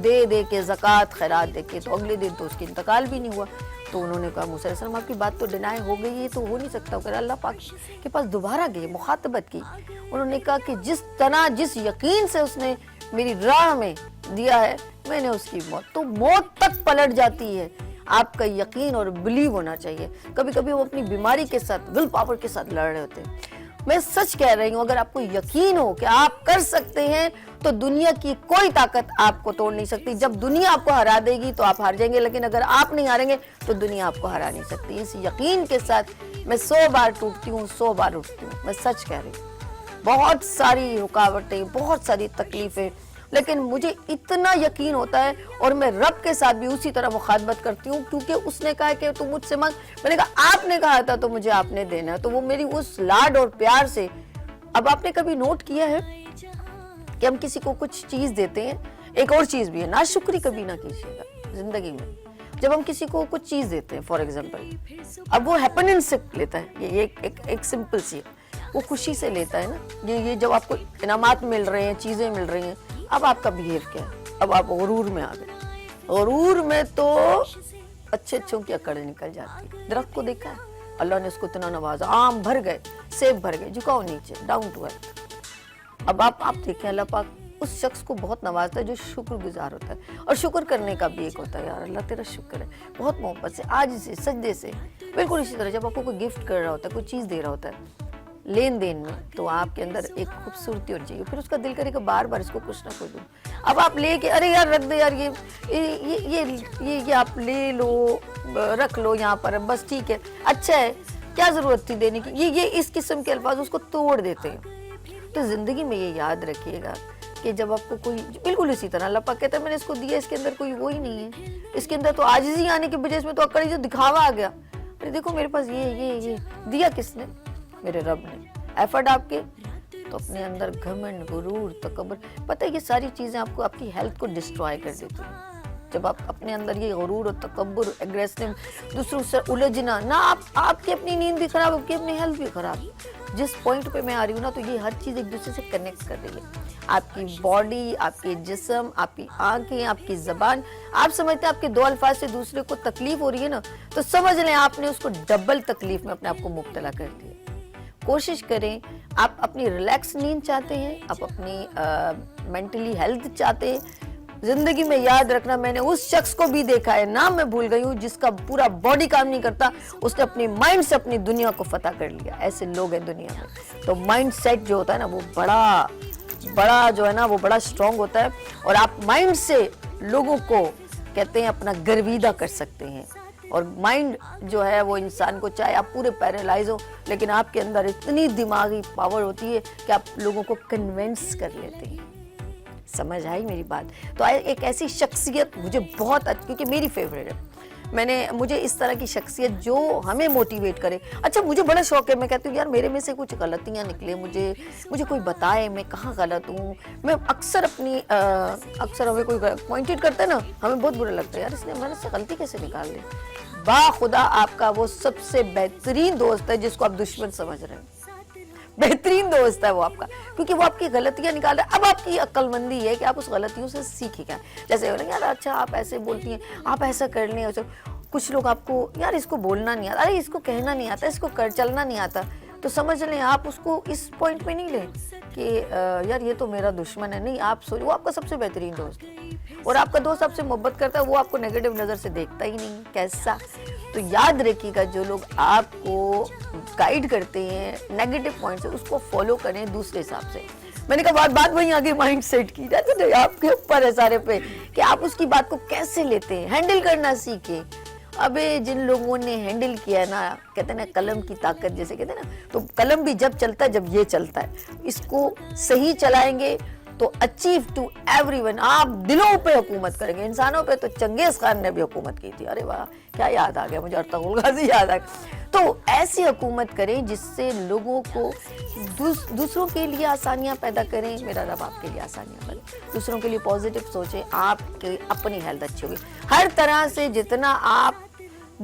دے کے زکوٰۃ خیرات دے کے, تو اگلے دن تو اس کی انتقال بھی نہیں ہوا. تو انہوں نے کہا موسیٰ علیہ السلام آپ کی بات تو ڈینائی ہو گئی, یہ تو ہو نہیں سکتا. کہ اللہ پاک کے پاس دوبارہ گئے, مخاطبت کی, انہوں نے کہا کہ جس طرح جس یقین سے اس نے میری راہ میں دیا ہے, میں نے اس کی موت تک پلٹ جاتی ہے. آپ کا یقین اور بلیو ہونا چاہیے. کبھی کبھی ہم اپنی بیماری کے ساتھ ول پاور کے ساتھ لڑ رہے ہوتے ہیں. میں سچ کہہ رہی ہوں, اگر آپ کو یقین ہو کہ آپ کر سکتے ہیں, تو دنیا کی کوئی طاقت آپ کو توڑ نہیں سکتی. جب دنیا آپ کو ہرا دے گی تو آپ ہار جائیں گے, لیکن اگر آپ نہیں ہاریں گے تو دنیا آپ کو ہرا نہیں سکتی. اس یقین کے ساتھ میں 100 بار ٹوٹتی ہوں, 100 بار اٹھتی ہوں. میں سچ کہہ رہی ہوں, بہت ساری رکاوٹیں, بہت ساری تکلیفیں, لیکن مجھے اتنا یقین ہوتا ہے, اور میں رب کے ساتھ بھی اسی طرح مخاطبت کرتی ہوں, کیونکہ اس نے کہا کہ تو مجھ سے مانگ. میں نے کہا آپ نے کہا تھا تو مجھے آپ نے دینا ہے. تو وہ میری اس لاڈ اور پیار سے. اب آپ نے کبھی نوٹ کیا ہے کہ ہم کسی کو کچھ چیز دیتے ہیں, ایک اور چیز بھی ہے, ناشکری کبھی نہ کیجیے گا زندگی میں. جب ہم کسی کو کچھ چیز دیتے ہیں, فار ایگزامپل, اب وہ ہیپینس سے لیتا ہے, یہ ایک سمپل سی, وہ خوشی سے لیتا ہے نا. یہ جب آپ کو انعامات مل رہے ہیں, چیزیں مل رہی ہیں, اب آپ کا بیہیو کیا ہے, اب آپ غرور میں آ گئے. غرور میں تو اچھے اچھوں کی اکڑ نکل جاتی ہے. درخت کو دیکھا ہے, اللہ نے اس کو اتنا نوازا, آم بھر گئے, سیب بھر گئے, جھکاؤ نیچے, ڈاؤن ٹو ارتھ. اب آپ دیکھیں, اللہ پاک اس شخص کو بہت نوازتا ہے جو شکر گزار ہوتا ہے. اور شکر کرنے کا بھی ایک ہوتا ہے, یار اللہ تیرا شکر ہے, بہت محبت سے, آج سے, سجدے سے. بالکل اسی طرح جب آپ کو کوئی گفٹ کر رہا ہوتا ہے, کوئی چیز دے رہا ہوتا ہے, لین دین میں, تو آپ کے اندر ایک خوبصورتی ہونی چاہیے. پھر اس کا دل کرے کہ بار بار اس کو کچھ نہ کچھ دوں. اب آپ لے کے, ارے یار رکھ دے یار, یہ آپ لے لو, رکھ لو یہاں پر, بس ٹھیک ہے, اچھا ہے, کیا ضرورت تھی دینے کی. یہ اس قسم کے الفاظ اس کو توڑ دیتے ہیں. تو زندگی میں یہ یاد رکھیے گا کہ جب آپ کو کوئی, بالکل اسی طرح اللہ پاک کہتا ہے میں نے اس کو دیا, اس کے اندر کوئی وہی نہیں ہے, اس کے اندر تو عاجزی آنے کے بجائے اس میں تو اکڑی جو دکھاوا آ گیا. ارے دیکھو میرے پاس یہ دیا کس نے, میرے رب نے. ایفرٹ آپ کے, تو اپنے اندر گھمنڈ, غرور, تکبر, پتہ ہے یہ ساری چیزیں آپ کو آپ کی ہیلتھ کو ڈسٹرائے کر دیتی ہیں. جب آپ اپنے اندر یہ غرور اور تکبر, ایگریسو, دوسروں سے الجھنا نہ, آپ کی اپنی نیند بھی خراب, آپ کی اپنی ہیلتھ بھی خراب. جس پوائنٹ پہ میں آ رہی ہوں نا, تو یہ ہر چیز ایک دوسرے سے کنیکٹ کر رہی ہے. آپ کی باڈی, آپ کے جسم, آپ کی آنکھیں, آپ کی زبان. آپ سمجھتے ہیں آپ کے 2 الفاظ سے دوسرے کو تکلیف ہو رہی ہے نا, تو سمجھ لیں آپ نے اس کو ڈبل تکلیف میں اپنے آپ کو مبتلا کر دیا. کوشش کریں, آپ اپنی ریلیکس نیند چاہتے ہیں, آپ اپنی مینٹلی ہیلتھ چاہتے ہیں, زندگی میں یاد رکھنا, میں نے اس شخص کو بھی دیکھا ہے, نام میں بھول گئی ہوں, جس کا پورا باڈی کام نہیں کرتا, اس نے اپنی مائنڈ سے اپنی دنیا کو فتح کر لیا. ایسے لوگ ہیں دنیا میں. تو مائنڈ سیٹ جو ہوتا ہے نا, وہ بڑا جو ہے نا, وہ بڑا سٹرونگ ہوتا ہے. اور آپ مائنڈ سے لوگوں کو کہتے ہیں اپنا گرویدہ کر سکتے ہیں. اور مائنڈ جو ہے وہ انسان کو, چاہے آپ پورے پیرالائز ہو, لیکن آپ کے اندر اتنی دماغی پاور ہوتی ہے کہ آپ لوگوں کو کنونس کر لیتے ہیں. سمجھ آئی میری بات؟ تو ایک ایسی شخصیت مجھے بہت کیونکہ میری فیوریٹ ہے, مجھے اس طرح کی شخصیت جو ہمیں موٹیویٹ کرے. اچھا مجھے بڑا شوق ہے, میں کہتی ہوں یار میرے میں سے کچھ غلطیاں نکلے, مجھے کوئی بتائے میں کہاں غلط ہوں. میں اکثر ہمیں کوئی پوائنٹڈ کرتا ہے نا, ہمیں بہت برا لگتا ہے, یار اس نے ہمارے سے غلطی کیسے نکال لی. خدا آپ کا وہ سب سے بہترین دوست ہے جس کو آپ دشمن سمجھ رہے ہیں. بہترین دوست ہے وہ آپ کا, کیونکہ وہ آپ کی غلطیاں نکال رہا ہے. اب آپ کی عقل مندی ہے کہ آپ اس غلطیوں سے سیکھیں گا. جیسے یار اچھا آپ ایسے بولتی ہیں, آپ ایسا کر لیں. کچھ لوگ آپ کو, یار اس کو بولنا نہیں آتا, ارے اس کو کہنا نہیں آتا, اس کو چلنا نہیں آتا, تو سمجھ لیں آپ اس کو اس پوائنٹ پہ نہیں لیں کہ یار یہ تو میرا دشمن ہے. نہیں, آپ سوچیں وہ آپ کا سب سے بہترین دوست ہے, اور آپ کا دوست آپ سے محبت کرتا ہے, وہ آپ کو نیگیٹو نظر سے دیکھتا ہی نہیں. کیسا؟ تو تو یاد رکھیے گا جو لوگ آپ کو گائیڈ کرتے ہیں نیگیٹو پوائنٹ سے، اس کو فالو کریں دوسرے حساب سے. میں نے کہا بات وہیں آگے مائنڈ سیٹ کی جاتی ہے، آپ کے اوپر ہے سارے پہ کہ آپ اس کی بات کو کیسے لیتے ہیں، ہینڈل کرنا سیکھیں. ابے جن لوگوں نے ہینڈل کیا ہے نا، کہتے ہیں نا قلم کی طاقت جیسے کہتے ہیں نا، تو قلم بھی جب چلتا ہے جب یہ چلتا ہے، اس کو صحیح چلائیں گے تو اچیو ٹو ایوری ون. آپ دلوں پہ حکومت کریں گے، انسانوں پہ تو چنگیز خان نے بھی حکومت کی تھی. ارے واہ کیا یاد آ گیا مجھے، ارطغرل غازی یاد آ گیا. تو ایسی حکومت کریں جس سے لوگوں کو دوسروں کے لیے آسانیاں پیدا کریں. میرا رب آپ کے لیے آسانیاں کرے، دوسروں کے لیے پازیٹیو سوچیں، آپ کے اپنی ہیلتھ اچھی ہوگی. ہر طرح سے جتنا آپ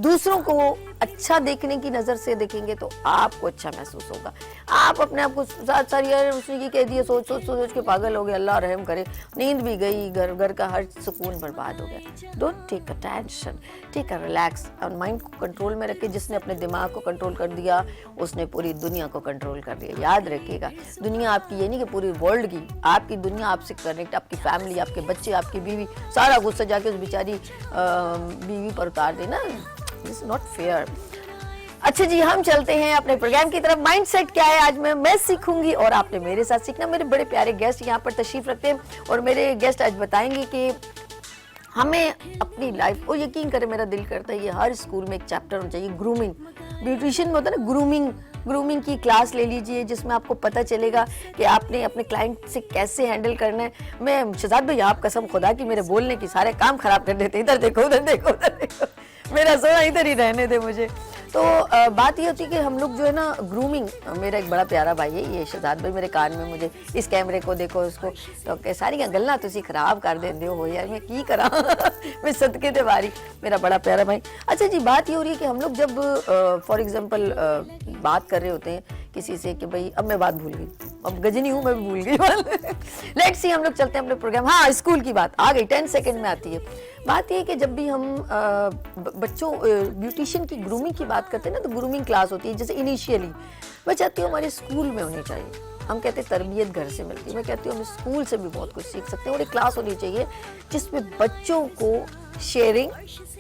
دوسروں کو اچھا دیکھنے کی نظر سے دیکھیں گے تو آپ کو اچھا محسوس ہوگا. آپ اپنے آپ کو ساتھ ساری یار اس نے یہ کہہ دیا، سوچ سوچ کے پاگل ہو گئے، اللہ رحم کرے، نیند بھی گئی، گھر کا ہر سکون برباد ہو گیا. Don't take a tension, take a relax, اور مائنڈ کو کنٹرول میں رکھے. جس نے اپنے دماغ کو کنٹرول کر دیا اس نے پوری دنیا کو کنٹرول کر لیا. یاد رکھیے گا دنیا آپ کی یہ نہیں کہ پوری ورلڈ کی، آپ کی دنیا آپ سے کنیکٹ، آپ کی فیملی، آپ کے بچے، آپ کی بیوی، سارا غصہ جا کے اس بیچاری بیوی پر اتار دینا. This is not fair. اچھا جی ہم چلتے ہیں اپنے پروگرام کی طرف. مائنڈ سیٹ کیا ہے آج میں سیکھوں گی اور آپ نے میرے ساتھ سیکھنا. میرے بڑے پیارے گیسٹ یہاں پر تشریف رکھتے ہیں اور میرے گیسٹ آج بتائیں گے کہ ہمیں اپنی لائف کو، یقین کرے میرا دل کرتا ہے یہ ہر اسکول میں ایک چیپٹر ہونا چاہیے. گرومنگ، بیوٹیشین میں ہوتا ہے نا گرومنگ کی کلاس لے لیجئے جس میں آپ کو پتہ چلے گا کہ آپ نے اپنے کلائنٹ سے کیسے ہینڈل کرنا ہے. میں شہزاد بھائی آپ قسم خدا کی میرے بولنے کی سارے کام خراب کر دیتے، ادھر دیکھو ادھر دیکھو ادھر دیکھو، میرا سونا ادھر ہی رہنے دے مجھے. تو بات یہ ہوتی ہے کہ ہم لوگ جو ہے نا گرومنگ، میرا ایک بڑا پیارا بھائی ہے یہ شہزاد بھائی، میرے کان میں مجھے اس کیمرے کو دیکھو اس کو تو کہ ساری گلاں تسی خراب کر دیندے ہو یار، میں کی کراں میں صدقے تے باری. میرا بڑا پیارا بھائی. اچھا جی بات یہ ہو رہی ہے کہ ہم لوگ جب فار ایگزامپل بات کر رہے ہوتے ہیں کسی سے کہ بھائی اب میں بات بھول گئی، اب گجنی ہوں میں بھی بھول گئی. لیٹس سی ہم لوگ چلتے ہیں اپنے پروگرام. ہاں اسکول کی بات آ گئی 10 سیکنڈ میں آتی ہے. بات یہ کہ جب بھی ہم بچوں بیوٹیشین کی گرومنگ کی بات کرتے ہیں نا تو گرومنگ کلاس ہوتی ہے جیسے انیشیلی میں چاہتی ہوں ہمارے اسکول میں ہونی چاہیے. ہم کہتے ہیں تربیت گھر سے ملتی ہے، میں کہتی ہوں ہم اسکول سے بھی بہت کچھ سیکھ سکتے ہیں. اور ایک کلاس ہونی چاہیے جس میں بچوں کو شیئرنگ،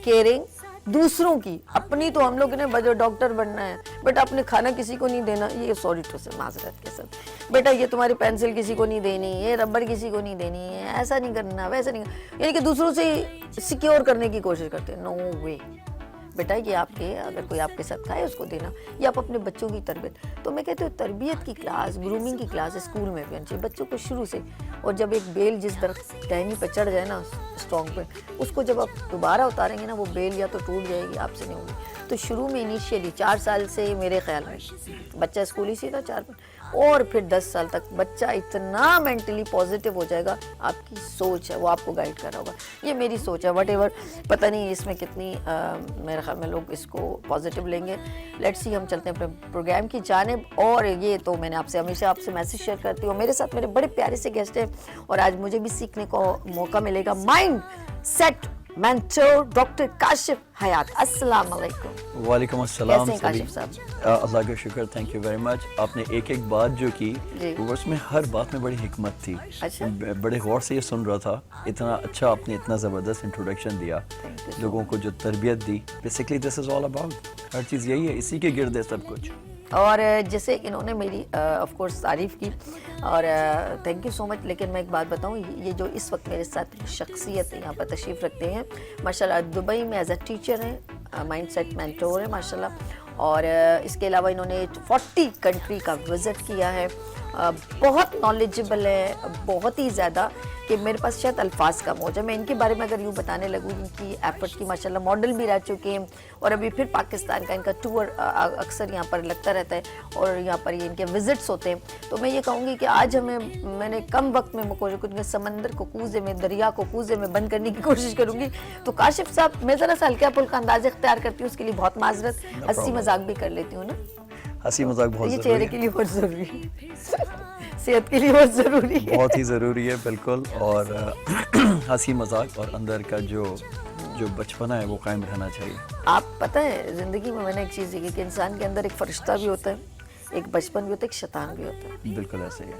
کیئرنگ، دوسروں کی، اپنی تو ہم لوگ نے ڈاکٹر بننا ہے بٹ اپنے کھانا کسی کو نہیں دینا، یہ سوری ٹو سے معذرت کے ساتھ، بیٹا یہ تمہاری پینسل کسی کو نہیں دینی، یہ ربڑ کسی کو نہیں دینی ہے، ایسا نہیں کرنا ویسا نہیں کرنا، یعنی کہ دوسروں سے سیکیور کرنے کی کوشش کرتے ہیں. نو وے بیٹا، یہ آپ کے اگر کوئی آپ کے ساتھ کھائے اس کو دینا، یہ آپ اپنے بچوں کی تربیت. تو میں کہتی ہوں تربیت کی کلاس، گرومنگ کی کلاس اسکول میں بھی ہونی چاہیے بچوں کو شروع سے. اور جب ایک بیل جس درخت ٹہنی پہ چڑھ جائے نا اسٹرانگ پہ، اس کو جب آپ دوبارہ اتاریں گے نا وہ بیل یا تو ٹوٹ جائے گی، آپ سے نہیں ہوگی. تو شروع میں انیشیلی 4 سال سے میرے خیال میں بچہ اسکول ہی سیکھا 4 اور پھر 10 سال تک بچہ اتنا مینٹلی پازیٹیو ہو جائے گا، آپ کی سوچ ہے وہ آپ کو گائیڈ کر رہا ہوگا. یہ میری سوچ ہے، وٹ ایور پتہ نہیں اس میں کتنی میرے خیال میں لوگ اس کو پازیٹیو لیں گے. لیٹس سی ہم چلتے ہیں اپنے پروگرام کی جانب. اور یہ تو میں نے آپ سے ہمیشہ آپ سے میسج شیئر کرتی ہوں. میرے ساتھ میرے بڑے پیارے سے گیسٹ ہیں اور آج مجھے بھی سیکھنے کو موقع ملے گا. Mindset mentor doctor Kashif Hayat. السلام علیکم. وعلیکم السلام. کیسے ہیں کاشف صاحب؟ اللہ کا شکر، تھینک یو ویری مچ. آپ نے ایک بات جو کی اس میں ہر بات میں بڑی حکمت تھی. بڑے غور سے یہ سن رہا تھا. اتنا اچھا آپ نے اتنا زبردست انٹروڈکشن دیا، لوگوں کو جو تربیت دی. Basically this is all about, ہر چیز یہی ہے، اسی کے گرد ہے سب کچھ. اور جیسے انہوں نے میری آف کورس تعریف کی اور تھینک یو سو مچ. لیکن میں ایک بات بتاؤں، یہ جو اس وقت میرے ساتھ شخصیت یہاں پر تشریف رکھتے ہیں ماشاءاللہ، دبئی میں ایز اے ٹیچر ہیں، مائنڈ سیٹ مینٹور ہیں ماشاءاللہ. اور اس کے علاوہ انہوں نے 40 کنٹری کا وزٹ کیا ہے. بہت نالجبل ہے، بہت ہی زیادہ کہ میرے پاس شاید الفاظ کم ہو جائے. میں ان کے بارے میں اگر یوں بتانے لگوں، ان کی ایفرٹ کی ماشاءاللہ ماڈل بھی رہ چکے ہیں اور ابھی پھر پاکستان کا ان کا ٹور اکثر یہاں پر لگتا رہتا ہے اور یہاں پر یہ ان کے وزٹس ہوتے ہیں. تو میں یہ کہوں گی کہ آج میں نے کم وقت میں سمندر کو کوزے میں، دریا کو کوزے میں بند کرنے کی کوشش کروں گی. تو کاشف صاحب میں ذرا سا ہلکا پھلکا انداز اختیار کرتی ہوں، اس کے لیے بہت معذرت. ہنسی مذاق بھی کر لیتی ہوں نا، ہنسی مذاق بہت یہ ضروری چہرے کے لیے بہت ضروری ہے، صحت کے لیے بہت ضروری ہے، بہت ہی ضروری ہے بالکل. اور ہنسی مذاق اور اندر کا جو بچپنا ہے وہ قائم رہنا چاہیے. آپ پتہ ہے زندگی میں نے ایک چیز دیکھی کہ انسان کے اندر ایک فرشتہ بھی ہوتا ہے، ایک بچپن بھی ہوتا ہے، ایک شیطان بھی ہوتا ہے. بالکل ایسے ہی ہے.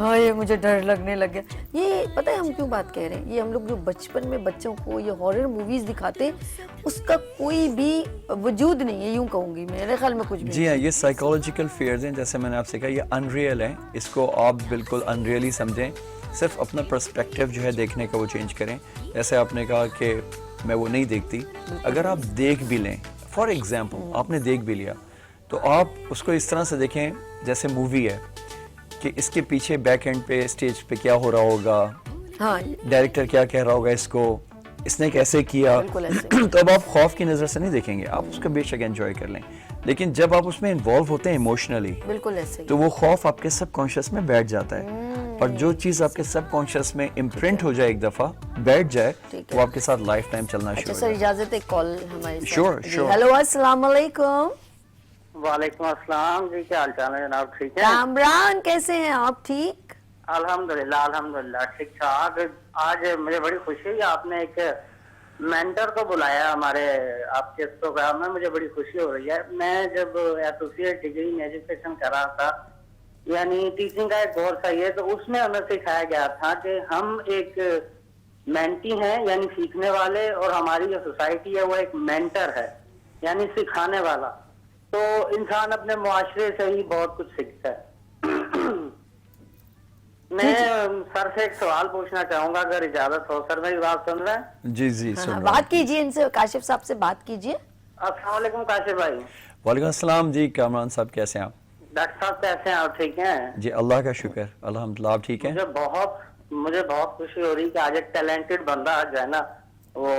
ہاں یہ مجھے ڈر لگنے لگ گیا. یہ پتہ ہے ہم کیوں بات کہہ رہے ہیں, یہ ہم لوگ جو بچپن میں بچوں کو یہ ہارر موویز دکھاتے ہیں اس کا کوئی بھی وجود نہیں ہے, یوں کہوں گی میرے خیال میں کچھ بھی. جی ہاں, یہ سائیکولوجیکل فیئرز ہیں, جیسے میں نے آپ سے کہا یہ ان ریئل ہیں, اس کو آپ بالکل ان ریئل ہی سمجھیں, صرف اپنا پرسپیکٹیو جو ہے دیکھنے کا وہ چینج کریں. جیسے آپ نے کہا کہ میں وہ نہیں دیکھتی, اگر آپ دیکھ بھی لیں, فار ایگزامپل آپ نے دیکھ بھی لیا, تو آپ اس کو اس طرح سے دیکھیں جیسے مووی ہے کہ اس کے پیچھے بیک اینڈ پہ اسٹیج پہ کیا ہو رہا ہوگا, ہاں ڈائریکٹر کیا کہہ رہا ہوگا اس کو, اس نے کیسے کیا. بالکل ایسے. تو اب آپ خوف کی نظر سے نہیں دیکھیں گے, آپ اس کو بے شک انجوائے کر لیں, لیکن جب آپ اس میں انوالو ہوتے ہیں ایموشنلی بالکل ایسے تو وہ خوف آپ کے سب کانشیس میں بیٹھ جاتا ہے, اور جو چیز آپ کے سب کانشیس میں امپرنٹ ہو جائے, ایک دفعہ بیٹھ جائے, وہ آپ کے ساتھ لائف ٹائم چلنا اچھا شروع سر ہو جائے. اجازت ہے کال ہمارے Sure, sure. ہیلو السلام علیکم. وعلیکم السلام جی, کیا حال چال ہے جناب, ٹھیک ہے؟ کامران کیسے ہیں آپ, ٹھیک؟ الحمدللہ ٹھیک ٹھاک. آج مجھے بڑی خوشی ہوئی, آپ نے ایک مینٹر کو بلایا ہمارے آپ کے پروگرام میں, مجھے بڑی خوشی ہو رہی ہے. میں جب ایسوسیٹ ڈگری ان ایجوکیشن کر رہا تھا, یعنی ٹیچنگ کا ایک کورس ہے یہ, تو اس میں ہمیں سکھایا گیا تھا کہ ہم ایک مینٹی ہیں یعنی سیکھنے والے, اور ہماری جو سوسائٹی ہے وہ ایک مینٹر ہے یعنی سکھانے والا. تو انسان اپنے معاشرے سے ہی بہت کچھ سیکھتا ہے. میں سر سے ایک سوال پوچھنا چاہوں گا اگر اجازت ہو. سر میری بات سن رہے ہیں؟ جی جی سن رہا ہوں. بات کیجیے ان سے, کاشف صاحب سے بات کیجیے. السلام علیکم کاشف بھائی. وعلیکم السلام جی, کامران صاحب کیسے ہیں آپ؟ ڈاکٹر صاحب کیسے ہیں آپ, ٹھیک ہیں؟ جی اللہ کا شکر, الحمدللہ, آپ ٹھیک ہیں؟ مجھے بہت خوشی ہو رہی کہ آج ایک ٹیلنٹڈ بندہ جو ہے نا وہ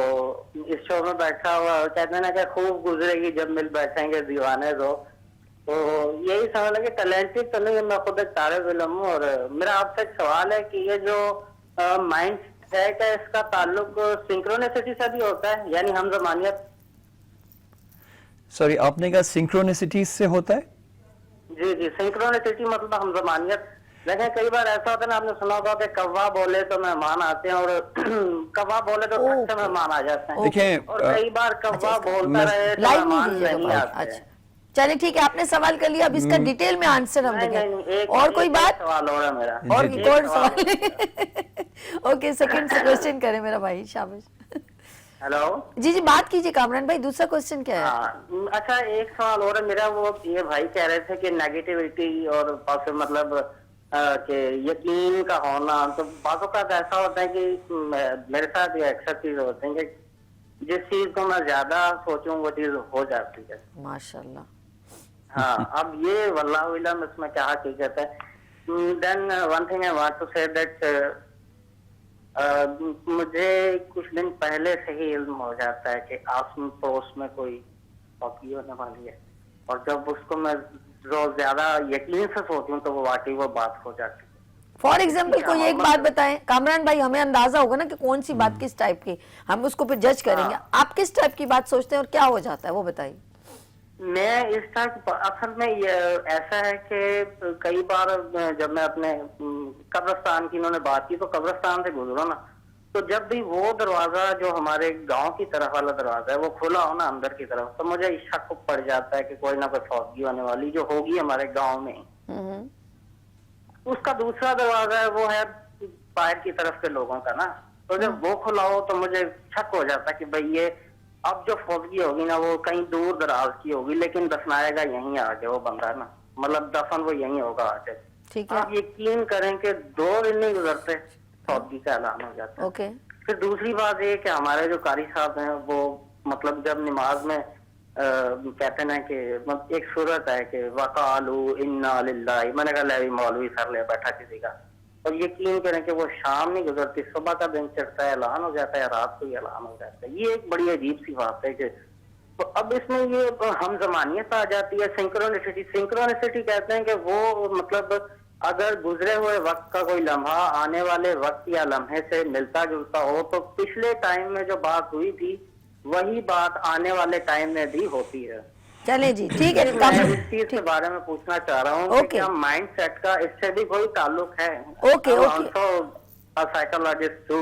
اس شو میں بیٹھا ہوا, کہتے ہیں نا کہ خوب گزرے گی جب مل بیٹھیں گے دیوانے دو. تو یہی سمجھ لیں کہ ٹیلنٹڈ تو نہیں, میں خود ایک طالب علم ہوں, اور میرا آپ سے ایک سوال ہے کہ یہ جو مائنڈ ہے کہ اس کا تعلق سنکرونیسٹی سے بھی ہوتا ہے, یعنی ہم زمانیت؟ سوری, آپ نے کہا سنکرونیسٹی سے ہوتا ہے؟ جی جی, سنکرونیسٹی مطلب ہم زمانیت. لیکن کئی بار ایسا ہوتا ہے نا, آپ نے سنا ہوگا کہ کوا بولے تو مہمان آتے ہیں, اور کوا بولے تو ٹھک سے مہمان آ جاتے ہیں. دیکھیں, اور کئی بار کوا بولتا رہے تو لائیو مہمان نہیں نہیں آتے. اچھا چلے ٹھیک ہے, آپ نے سوال کر لیا, اب اس کا ڈیٹیل میں آنسر ہم دیں گے. اور کوئی بات, سوال ہو رہا ہے میرا, اور ایک اور سوال. اوکے, سیکنڈ کوشچن کریں میرا بھائی, شاباش. ہیلو جی جی بات کیجیے کامران بھائی, دوسرا کوشچن کیا ہے؟ اچھا ایک سوال اور ہے میرا, وہ یہ بھائی کہہ رہے تھے کہ نیگیٹیوٹی اور مطلب کہ یقین کا ہونا, تو بعض اوقات ایسا ہوتا ہے کہ میرے ساتھ یہ اکثر چیز ہوتے ہیں کہ جس چیز کو میں زیادہ سوچوں وہ چیز ہو جاتی ہے. ماشاءاللہ. ہاں, اب یہ واللہ علم اس میں کیا حقیقت ہے. Then one thing I want to say that مجھے کچھ دن پہلے سے ہی علم ہو جاتا ہے کہ آس پڑوس میں کوئی واقعی ہونے والی ہے, اور جب اس کو میں روز زیادہ یقین سے سوچوں تو وہ واقعی وہ بات ہو جاتی ہے. فار ایگزامپل کوئی ایک بات بتائیں کامران بھائی, ہمیں اندازہ ہوگا نا کہ کون سی بات کس ٹائپ کی, ہم اس کو پھر جج کریں گے. آپ کس ٹائپ کی بات سوچتے ہیں اور کیا ہو جاتا ہے وہ بتائیے. میں اس ٹائپ اصل میں ایسا ہے کہ کئی بار جب میں اپنے قبرستان کی انہوں نے بات کی, تو قبرستان سے گزرو نا, تو جب بھی وہ دروازہ جو ہمارے گاؤں کی طرف والا دروازہ ہے وہ کھلا ہو نا اندر کی طرف, تو مجھے شک پڑ جاتا ہے کہ کوئی نہ کوئی فوتگی ہونے والی جو ہوگی ہمارے گاؤں میں. اس کا دوسرا دروازہ ہے وہ ہے باہر کی طرف کے لوگوں کا نا, تو جب وہ کھلا ہو تو مجھے شک ہو جاتا ہے کہ بھئی یہ اب جو فوتگی ہوگی نا وہ کہیں دور دراز کی ہوگی, لیکن دفنائے گا یہیں آگے وہ بندہ نا, مطلب دفن وہ یہیں ہوگا آگے. آپ یقین کریں کہ 2 دن نہیں گزرتے فوتگی کا اعلان ہو جاتا ہے. پھر دوسری بات یہ کہ ہمارے جو قاری صاحب ہیں وہ مطلب جب نماز میں کہتے ہیں کہ ایک صورت ہے کہ وقالوا انا للہ, میں نے کہا لے مولوی سر لے بیٹھا کسی کا, اور یقین کریں کہ وہ شام نہیں گزرتی, صبح کا دن چڑھتا ہے اعلان ہو جاتا ہے, رات کو ہی اعلان ہو جاتا ہے. یہ ایک بڑی عجیب سی بات ہے کہ تو اب اس میں یہ ہم زمانیت آ جاتی ہے. سنکرونیسٹی کہتے ہیں کہ وہ مطلب اگر گزرے ہوئے وقت کا کوئی لمحہ آنے والے وقت یا لمحے سے ملتا جلتا ہو, تو پچھلے ٹائم میں جو بات ہوئی تھی وہی بات آنے والے ٹائم میں بھی ہوتی ہے. چلے جی ٹھیک ہے, میں اس چیز کے بارے میں پوچھنا چاہ رہا ہوں کہ کیا مائنڈ سیٹ کا اس سے بھی کوئی تعلق ہے؟ Okay okay, psychologist too.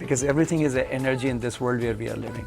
because everything is energy in this world where we are living.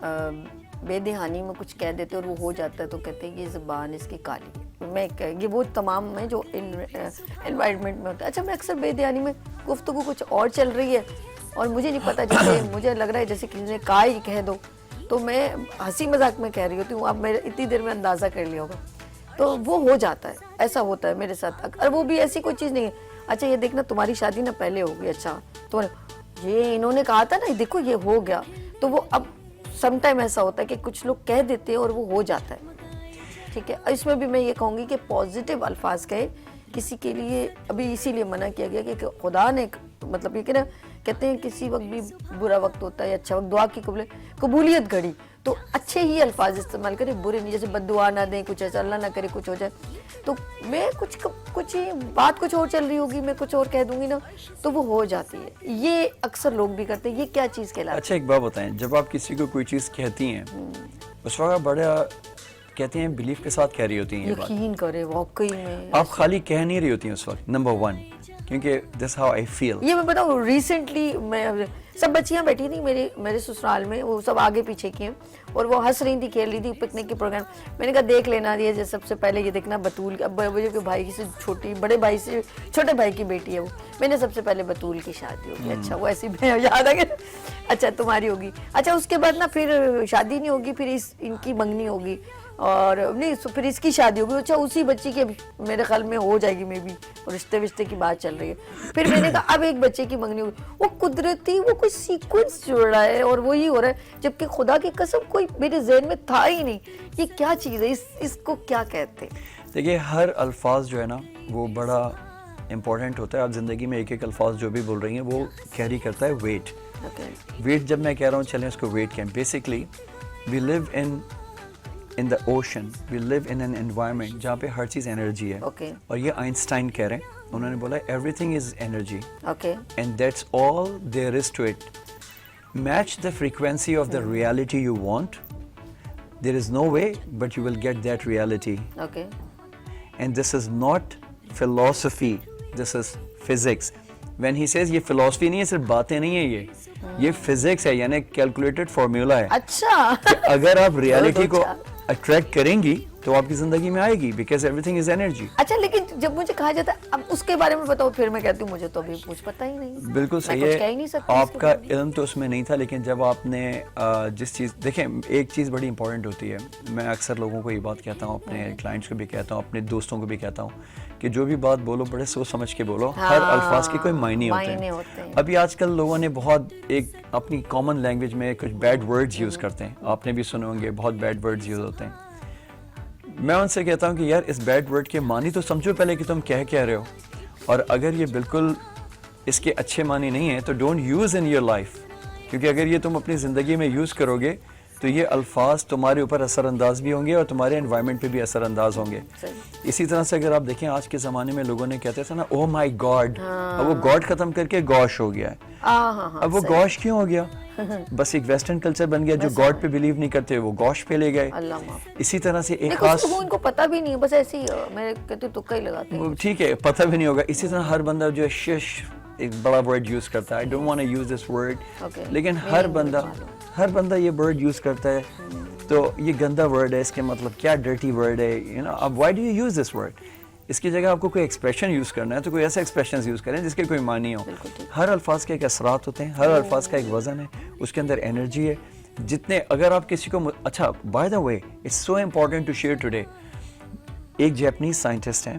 بے دہانی میں کچھ کہہ دیتے اور وہ ہو جاتا ہے تو کہتے ہیں یہ زبان اس کی کالی ہے. میں یہ وہ تمام میں جو انوائرمنٹ میں ہوتا ہے. اچھا میں اکثر بے دہانی میں گفتگو کچھ اور چل رہی ہے اور مجھے نہیں پتا, جیسے مجھے لگ رہا ہے جیسے کسی نے کہا ہی کہہ دو تو میں ہنسی مذاق میں کہہ رہی ہوتی ہوں, اب میں اتنی دیر میں اندازہ کر لیا ہوگا تو وہ ہو جاتا ہے. ایسا ہوتا ہے میرے ساتھ, اور وہ بھی ایسی کوئی چیز نہیں ہے. اچھا یہ دیکھنا تمہاری شادی نہ پہلے ہوگی, اچھا تو یہ انہوں نے کہا تھا نا, دیکھو یہ ہو گیا, تو وہ اب سم ٹائم ایسا ہوتا ہے کہ کچھ لوگ کہہ دیتے ہیں اور وہ ہو جاتا ہے. ٹھیک ہے, اس میں بھی میں یہ کہوں گی کہ پازیٹیو الفاظ کہے کسی کے لیے. ابھی اسی لیے منع کیا گیا کہ خدا نے مطلب یہ کہ نا کہتے ہیں کسی وقت بھی برا وقت ہوتا ہے, اچھا وقت, دعا کی قبولیت گھڑی تو اچھے ہی الفاظ استعمال کریں, برے نہیں. جیسے بد دعا نہ دیں, کچھ ایسا اللہ نہ کرے کچھ ہو جائے, تو میں کچھ بات کچھ اور چل رہی ہوگی, میں کچھ اور کہہ دوں گی نا تو وہ ہو جاتی ہے. یہ اکثر لوگ بھی کرتے ہیں. یہ کیا چیز کہلاتی ہے؟ اچھا ایک بات بتائیں, جب آپ کسی کو کوئی چیز کہتی ہیں اس وقت بڑا کہتے ہیں بلیف کے ساتھ کہہ رہی ہوتی ہیں, یقین کرے واقعی میں آپ خالی کہہ نہیں رہی ہوتی ہیں اس وقت. نمبر 1 کیونکہ دس ہاؤ آئی فیل. یہ میں بتاؤں ریسنٹلی میں سب بچیاں بیٹھی تھیں میرے سسرال میں, وہ سب آگے پیچھے کی ہیں اور وہ ہنس رہی تھی, کھیل رہی تھی, پکنک کے پروگرام. میں نے کہا دیکھ لینا, یہ سب سے پہلے یہ دیکھنا بطول, اب کے بھائی سے چھوٹی, بڑے بھائی سے چھوٹے بھائی کی بیٹی ہے وہ, میں نے سب سے پہلے بطول کی شادی ہوگی. اچھا وہ ایسی میں یاد آ گیا, اچھا تمہاری ہوگی. اچھا اس کے بعد نا پھر شادی نہیں ہوگی, پھر ان کی منگنی ہوگی, اور نہیں پھر اس کی شادی ہوگی. اچھا اسی بچی کے میرے خیال میں ہو جائے گی میں بھی, اور رشتے کی بات چل رہی ہے. پھر میں نے کہا اب ایک بچے کی منگنی ہوگی. وہ قدرتی وہ کوئی سیکوینس جڑ رہا ہے اور وہی ہو رہا ہے, جبکہ خدا کی قسم کوئی میرے ذہن میں تھا ہی نہیں. یہ کیا چیز ہے, اس کو کیا کہتے ہیں؟ دیکھیے ہر الفاظ جو ہے نا وہ بڑا امپورٹنٹ ہوتا ہے. آپ زندگی میں ایک ایک الفاظ جو بھی بول رہی ہیں وہ کیری کرتا ہے ویٹ. ویٹ جب میں کہہ رہا ہوں چلیں اس کو ویٹ کہیں. Basically we live in the ocean, we live in an environment جہاں پہ ہر چیز انرجی ہے. اور یہ آئنسٹائن کہہ رہے ہیں, انہوں نے بولا everything is energy and that's all there is to it. Match the frequency of the reality you want. There is no way but you will get that reality. And this is not philosophy, this is physics. When he says یہ philosophy نہیں ہے, صرف باتیں نہیں ہیں, یہ physics ہے, یعنی calculated formula ہے. اچھا اگر آپ ریالٹی کو اٹریکٹ کریں گی تو آپ کی زندگی میں آئے گی, because every thing is energy. اچھا لیکن جب مجھے کہا جاتا ہے اب اس کے بارے میں بتاؤ, پھر میں کہتی ہوں مجھے تو ابھی کچھ پتہ ہی نہیں. بالکل صحیح ہے, آپ کا علم تو اس میں نہیں تھا, لیکن جب آپ نے جس چیز دیکھیں, ایک چیز بڑی امپورٹنٹ ہوتی ہے. میں اکثر لوگوں کو یہ بات کہتا ہوں, اپنے کلائنٹس کو بھی کہتا ہوں, اپنے دوستوں کو بھی کہتا ہوں کہ جو بھی بات بولو بڑے سوچ سمجھ کے بولو. ہر الفاظ کے کوئی معنی ہوتے ہیں. ابھی آج کل لوگوں نے بہت ایک اپنی کامن لینگویج میں کچھ بیڈ ورڈز یوز کرتے ہیں, آپ نے بھی سنے ہوں گے, بہت بیڈ ورڈز یوز ہوتے ہیں. میں ان سے کہتا ہوں کہ یار اس بیڈ ورڈ کے معنی تو سمجھو پہلے کہ تم کہہ رہے ہو, اور اگر یہ بالکل اس کے اچھے معنی نہیں ہیں تو don't use in your life, کیونکہ اگر یہ تم اپنی زندگی میں یوز کرو گے تو یہ الفاظ تمہارے اوپر اثر انداز بھی ہوں گے اور تمہارے انوائرمنٹ پہ بھی اثر انداز ہوں گے. اسی طرح سے اگر آپ دیکھیں آج کے زمانے میں لوگوں نے کہتے تھے نا او مائی گاڈ, اب وہ گاڈ ختم کر کے گوش ہو گیا ہے. اب وہ گوش کیوں ہو گیا؟ بس ایک ویسٹرن کلچر بن گیا, جو گاڈ پہ بلیو نہیں کرتے وہ گوش پہ لے گئے. اسی طرح سے ایک خاص, ان کو پتہ بھی نہیں ہے, بس ایسے ہی میں کہتی ہوں تکا ہی لگاتے ہیں. ٹھیک ہے, پتہ بھی نہیں ہوگا. اسی طرح ہر بندہ جو ہے شش ایک بڑا ورڈ یوز کرتا ہے, I don't want to use this word, لیکن ہر بندہ یہ ورڈ یوز کرتا ہے تو یہ گندا ورڈ ہے, اس کے مطلب کیا ڈرٹی ورڈ ہے, یو نو. اب why do you use this word? اس کی جگہ آپ کو کوئی ایکسپریشن یوز کرنا ہے تو کوئی ایسا ایکسپریشن یوز کریں جس کے کوئی معنی ہو. ہر الفاظ کے ایک اثرات ہوتے ہیں, ہر الفاظ کا ایک وزن ہے, اس کے اندر انرجی ہے. جتنے اگر آپ کسی کو اچھا, by the way it's so important to share today, ایک جیپنیز سائنٹسٹ ہیں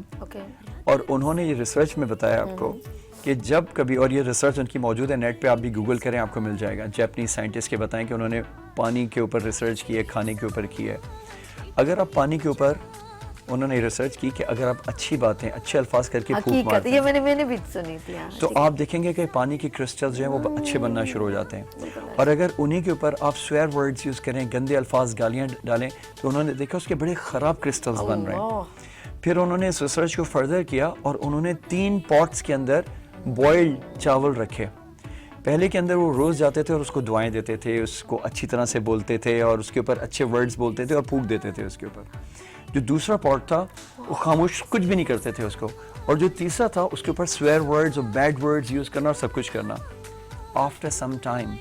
اور انہوں نے یہ ریسرچ میں بتایا آپ کو کہ جب کبھی, اور یہ ریسرچ ان کی موجود ہے نیٹ پہ, آپ بھی گوگل کریں آپ کو مل جائے گا. جیپنیز سائنٹسٹ کے بتائیں کہ انہوں نے پانی کے اوپر ریسرچ کی ہے, کھانے کے اوپر کی ہے. اگر آپ پانی کے اوپر انہوں نے ریسرچ کی کہ اگر آپ اچھی باتیں اچھے الفاظ کر کے پھونک مارتے ہیں, یہ میں نے بھی سنی تھی, تو آپ دیکھیں گے کہ پانی کے کرسٹلز جو ہیں وہ اچھے بننا شروع ہو جاتے ہیں. اور اگر انہی کے اوپر آپ سویئر ورڈز یوز کریں, گندے الفاظ گالیاں ڈالیں, تو انہوں نے دیکھا اس کے بڑے خراب کرسٹلز بن رہے ہیں. پھر انہوں نے اس ریسرچ کو فردر کیا اور انہوں نے 3 پاٹس کے اندر بوائلڈ چاول رکھے. پہلے کے اندر وہ روز جاتے تھے اور اس کو دعائیں دیتے تھے, اس کو اچھی طرح سے بولتے تھے اور اس کے اوپر اچھے ورڈز بولتے تھے اور پھونک دیتے تھے اس کے اوپر. جو دوسرا پارٹ تھا وہ خاموش کچھ بھی نہیں کرتے تھے اس کو, اور جو تیسرا تھا اس کے اوپر سویئر ورڈز اور بیڈ ورڈز یوز کرنا اور سب کچھ کرنا. آفٹر سم ٹائم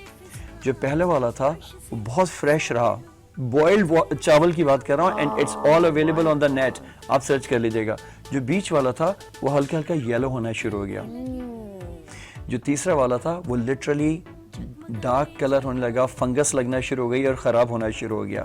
جو پہلے والا تھا وہ بہت فریش رہا. بوائلڈ چاول کی بات کر رہا ہوں, and it's all available on the net, آپ سرچ کر لیجیے گا. جو بیچ والا تھا وہ ہلکا ہلکا یلو ہونا شروع ہو گیا. جو تیسرا والا تھا وہ لٹرلی ڈارک کلر ہونے لگا, فنگس لگنا شروع ہو گئی اور خراب ہونا شروع ہو گیا.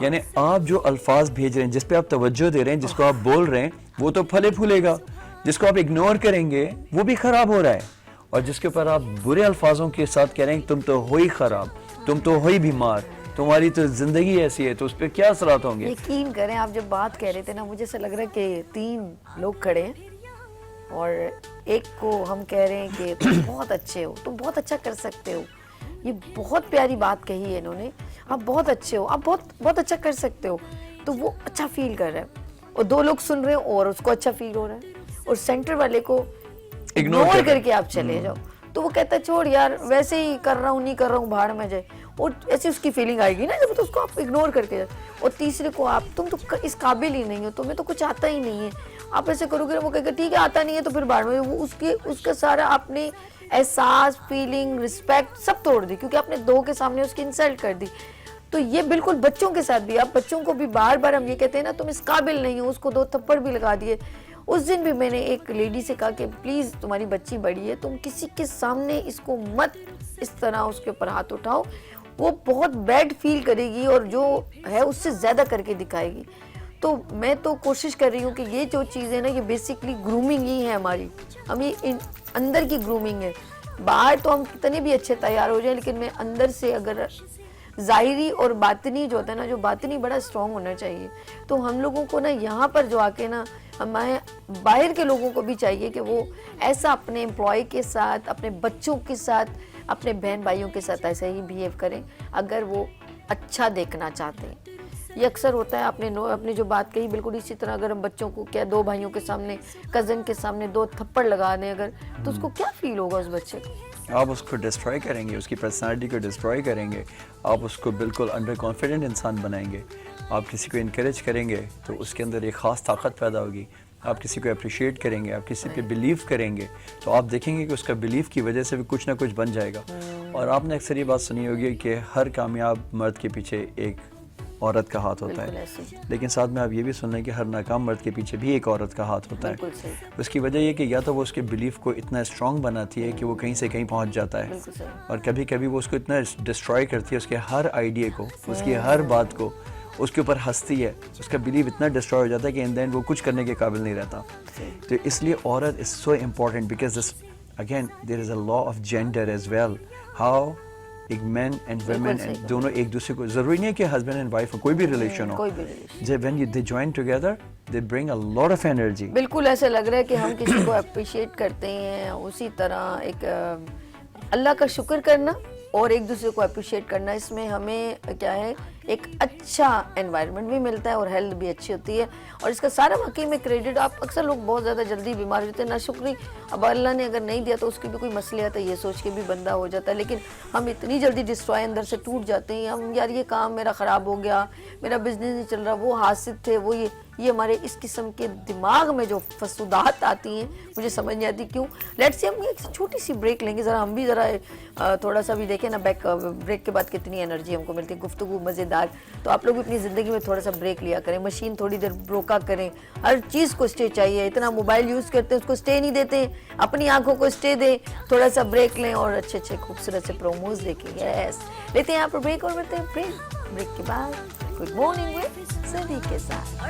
یعنی آپ جو الفاظ بھیج رہے ہیں, جس پہ آپ توجہ دے رہے ہیں, جس کو آپ بول رہے ہیں, وہ تو پھلے پھولے گا. جس کو آپ اگنور کریں گے وہ بھی خراب ہو رہا ہے. اور جس کے اوپر آپ برے الفاظوں کے ساتھ کہہ رہے ہیں تم تو ہو ہی خراب, تم تو ہو ہی بیمار, تمہاری تو زندگی ایسی ہے, تو اس پہ کیا اثرات ہوں گے؟ یقین کریں آپ جب بات کہہ رہے تھے نا, مجھے ایسا لگ رہا ہے کہ 3 لوگ کھڑے ہیں اور ایک کو ہم کہہ رہے ہیں کہ تم بہت اچھے ہو, تم بہت اچھا کر سکتے ہو. یہ بہت پیاری بات کہی ہے انہوں نے, آپ بہت اچھے ہو, آپ بہت اچھا کر سکتے ہو. تو وہ اچھا فیل کر رہا ہے, اور 2 لوگ سن رہے ہیں اور اس کو اچھا فیل ہو رہا ہے, اور سینٹر والے کو اگنور کر کے آپ چلے جاؤ تو وہ کہتا ہے چھوڑ یار, ویسے ہی کر رہا ہوں, نہیں کر رہا ہوں, بھاڑ میں جائے. اور ایسی اس کی فیلنگ آئے گی نا جب تو اس کو آپ اگنور کر کے جائے. اور تیسرے کو آپ تم تو اس قابل ہی نہیں ہو, تمہیں تو کچھ آتا ہی نہیں ہے, آپ ایسے کرو گے, وہ کہے گا ٹھیک ہے آتا نہیں ہے تو پھر بھاڑ میں. وہ اس کا سارا آپ نے احساس, فیلنگ, رسپیکٹ سب توڑ دی, کیونکہ آپ نے 2 کے سامنے اس کی انسلٹ کر دی. تو یہ بالکل بچوں کے ساتھ بھی, آپ بچوں کو بھی بار بار ہم یہ کہتے ہیں نا تم اس قابل نہیں ہو, اس کو 2 تھپڑ بھی لگا دیے. اس دن بھی میں نے ایک لیڈی سے کہا کہ پلیز تمہاری بچی بڑی ہے, تم کسی کے سامنے اس کو مت اس طرح اس کے اوپر ہاتھ اٹھاؤ, وہ بہت بیڈ فیل کرے گی اور جو ہے اس سے زیادہ کر کے دکھائے گی. تو میں تو کوشش کر رہی ہوں کہ یہ جو چیزیں نا یہ بیسکلی گرومنگ ہی ہے ہماری, ہم یہ اندر کی گرومنگ ہے. باہر تو ہم کتنے بھی اچھے تیار ہو جائیں, لیکن میں اندر سے اگر ظاہری اور باطنی جو ہوتا ہے نا, جو باطنی بڑا اسٹرانگ ہونا چاہیے. تو ہم لوگوں کو نا یہاں پر جو آ کے نا, ہمارے باہر کے لوگوں کو بھی چاہیے کہ وہ ایسا اپنے امپلائی کے ساتھ, اپنے بچوں کے ساتھ, اپنے بہن بھائیوں کے ساتھ ایسا ہی بیہیو کریں اگر وہ اچھا دیکھنا چاہتے ہیں. یہ اکثر ہوتا ہے, آپ نے جو بات کہی بالکل اسی طرح, اگر ہم بچوں کو کیا 2 بھائیوں کے سامنے, کزن کے سامنے 2 تھپڑ لگا دیں اگر, تو اس کو کیا فیل ہوگا اس بچے کو؟ آپ اس کو ڈسٹروائے کریں گے, اس کی پرسنالٹی کو ڈسٹروائے کریں گے, آپ اس کو بالکل انڈر کانفیڈنٹ انسان بنائیں گے. آپ کسی کو انکریج کریں گے تو اس کے اندر ایک خاص طاقت پیدا ہوگی. آپ کسی کو اپریشیٹ کریں گے, آپ کسی پہ بلیو کریں گے, تو آپ دیکھیں گے کہ اس کا بلیف کی وجہ سے بھی کچھ نہ کچھ بن جائے گا. اور آپ نے اکثر یہ بات سنی ہوگی کہ ہر کامیاب مرد کے پیچھے ایک عورت کا ہاتھ ہوتا ہے, لیکن ساتھ میں آپ یہ بھی سن لیں کہ ہر ناکام مرد کے پیچھے بھی ایک عورت کا ہاتھ ہوتا ہے. اس کی وجہ یہ کہ یا تو وہ اس کے بلیف کو اتنا اسٹرانگ بناتی ہے کہ وہ کہیں سے کہیں پہنچ جاتا ہے, اور کبھی کبھی وہ اس کو اتنا ڈسٹروائے کرتی ہے, اس کے ہر آئیڈیا کو, اس کی ہر بات کو, اس کے اوپر ہنستی ہے, اس کا بلیف اتنا ڈسٹروائے ہو جاتا ہے کہ ان دین وہ کچھ کرنے کے قابل نہیں رہتا. تو اس لیے عورت is so important, because this again there is a law of gender as well. How ایک مین اینڈ ویمن دونوں ایک دوسرے کو, ضروری نہیں ہے کہ ہسبینڈ اینڈ وائف ہو, کوئی بھی ریلیشن ہو, جب when they join together they bring a lot of energy. بالکل ایسے لگ رہا ہے کہ ہم کسی کو اپریشیٹ کرتے ہیں, اسی طرح ایک اللہ کا شکر کرنا اور ایک دوسرے کو اپریشیٹ کرنا, اس میں ہمیں کیا ہے ایک اچھا انوائرمنٹ بھی ملتا ہے اور ہیلتھ بھی اچھی ہوتی ہے. اور اس کا سارا واقعی میں کریڈٹ, آپ اکثر لوگ بہت زیادہ جلدی بیمار ہوتے ہیں, ناشکری اب اللہ نے اگر نہیں دیا تو اس کی بھی کوئی مسئلہ آتا ہے, یہ سوچ کے بھی بندہ ہو جاتا ہے. لیکن ہم اتنی جلدی ڈسٹروائے اندر سے ٹوٹ جاتے ہیں, ہم یار یہ کام میرا خراب ہو گیا, میرا بزنس نہیں چل رہا, وہ حاسد تھے, وہ یہ ہمارے اس قسم کے دماغ میں جو فسودات آتی ہیں مجھے سمجھ نہیں آتی کیوں. لیٹس سی ہم ایک چھوٹی سی بریک لیں گے, ذرا ہم بھی ذرا تھوڑا سا بھی دیکھیں نا, بریک کے بعد کتنی انرجی ہم کو ملتی ہے, گفتگو مزیدار. تو آپ لوگ بھی اپنی زندگی میں تھوڑا سا بریک لیا کریں, مشین تھوڑی دیر روکا کریں, ہر چیز کو اسٹے چاہیے. اتنا موبائل یوز کرتے ہیں اس کو اسٹے نہیں دیتے, اپنی آنکھوں کو اسٹے دیں, تھوڑا سا بریک لیں اور اچھے اچھے خوبصورت سے پروموز دیکھیں. یس لیتے ہیں آپ بریک, اور بڑھتے ہیں بریک کے بعد گڈ مارننگ ود سبھی کے ساتھ.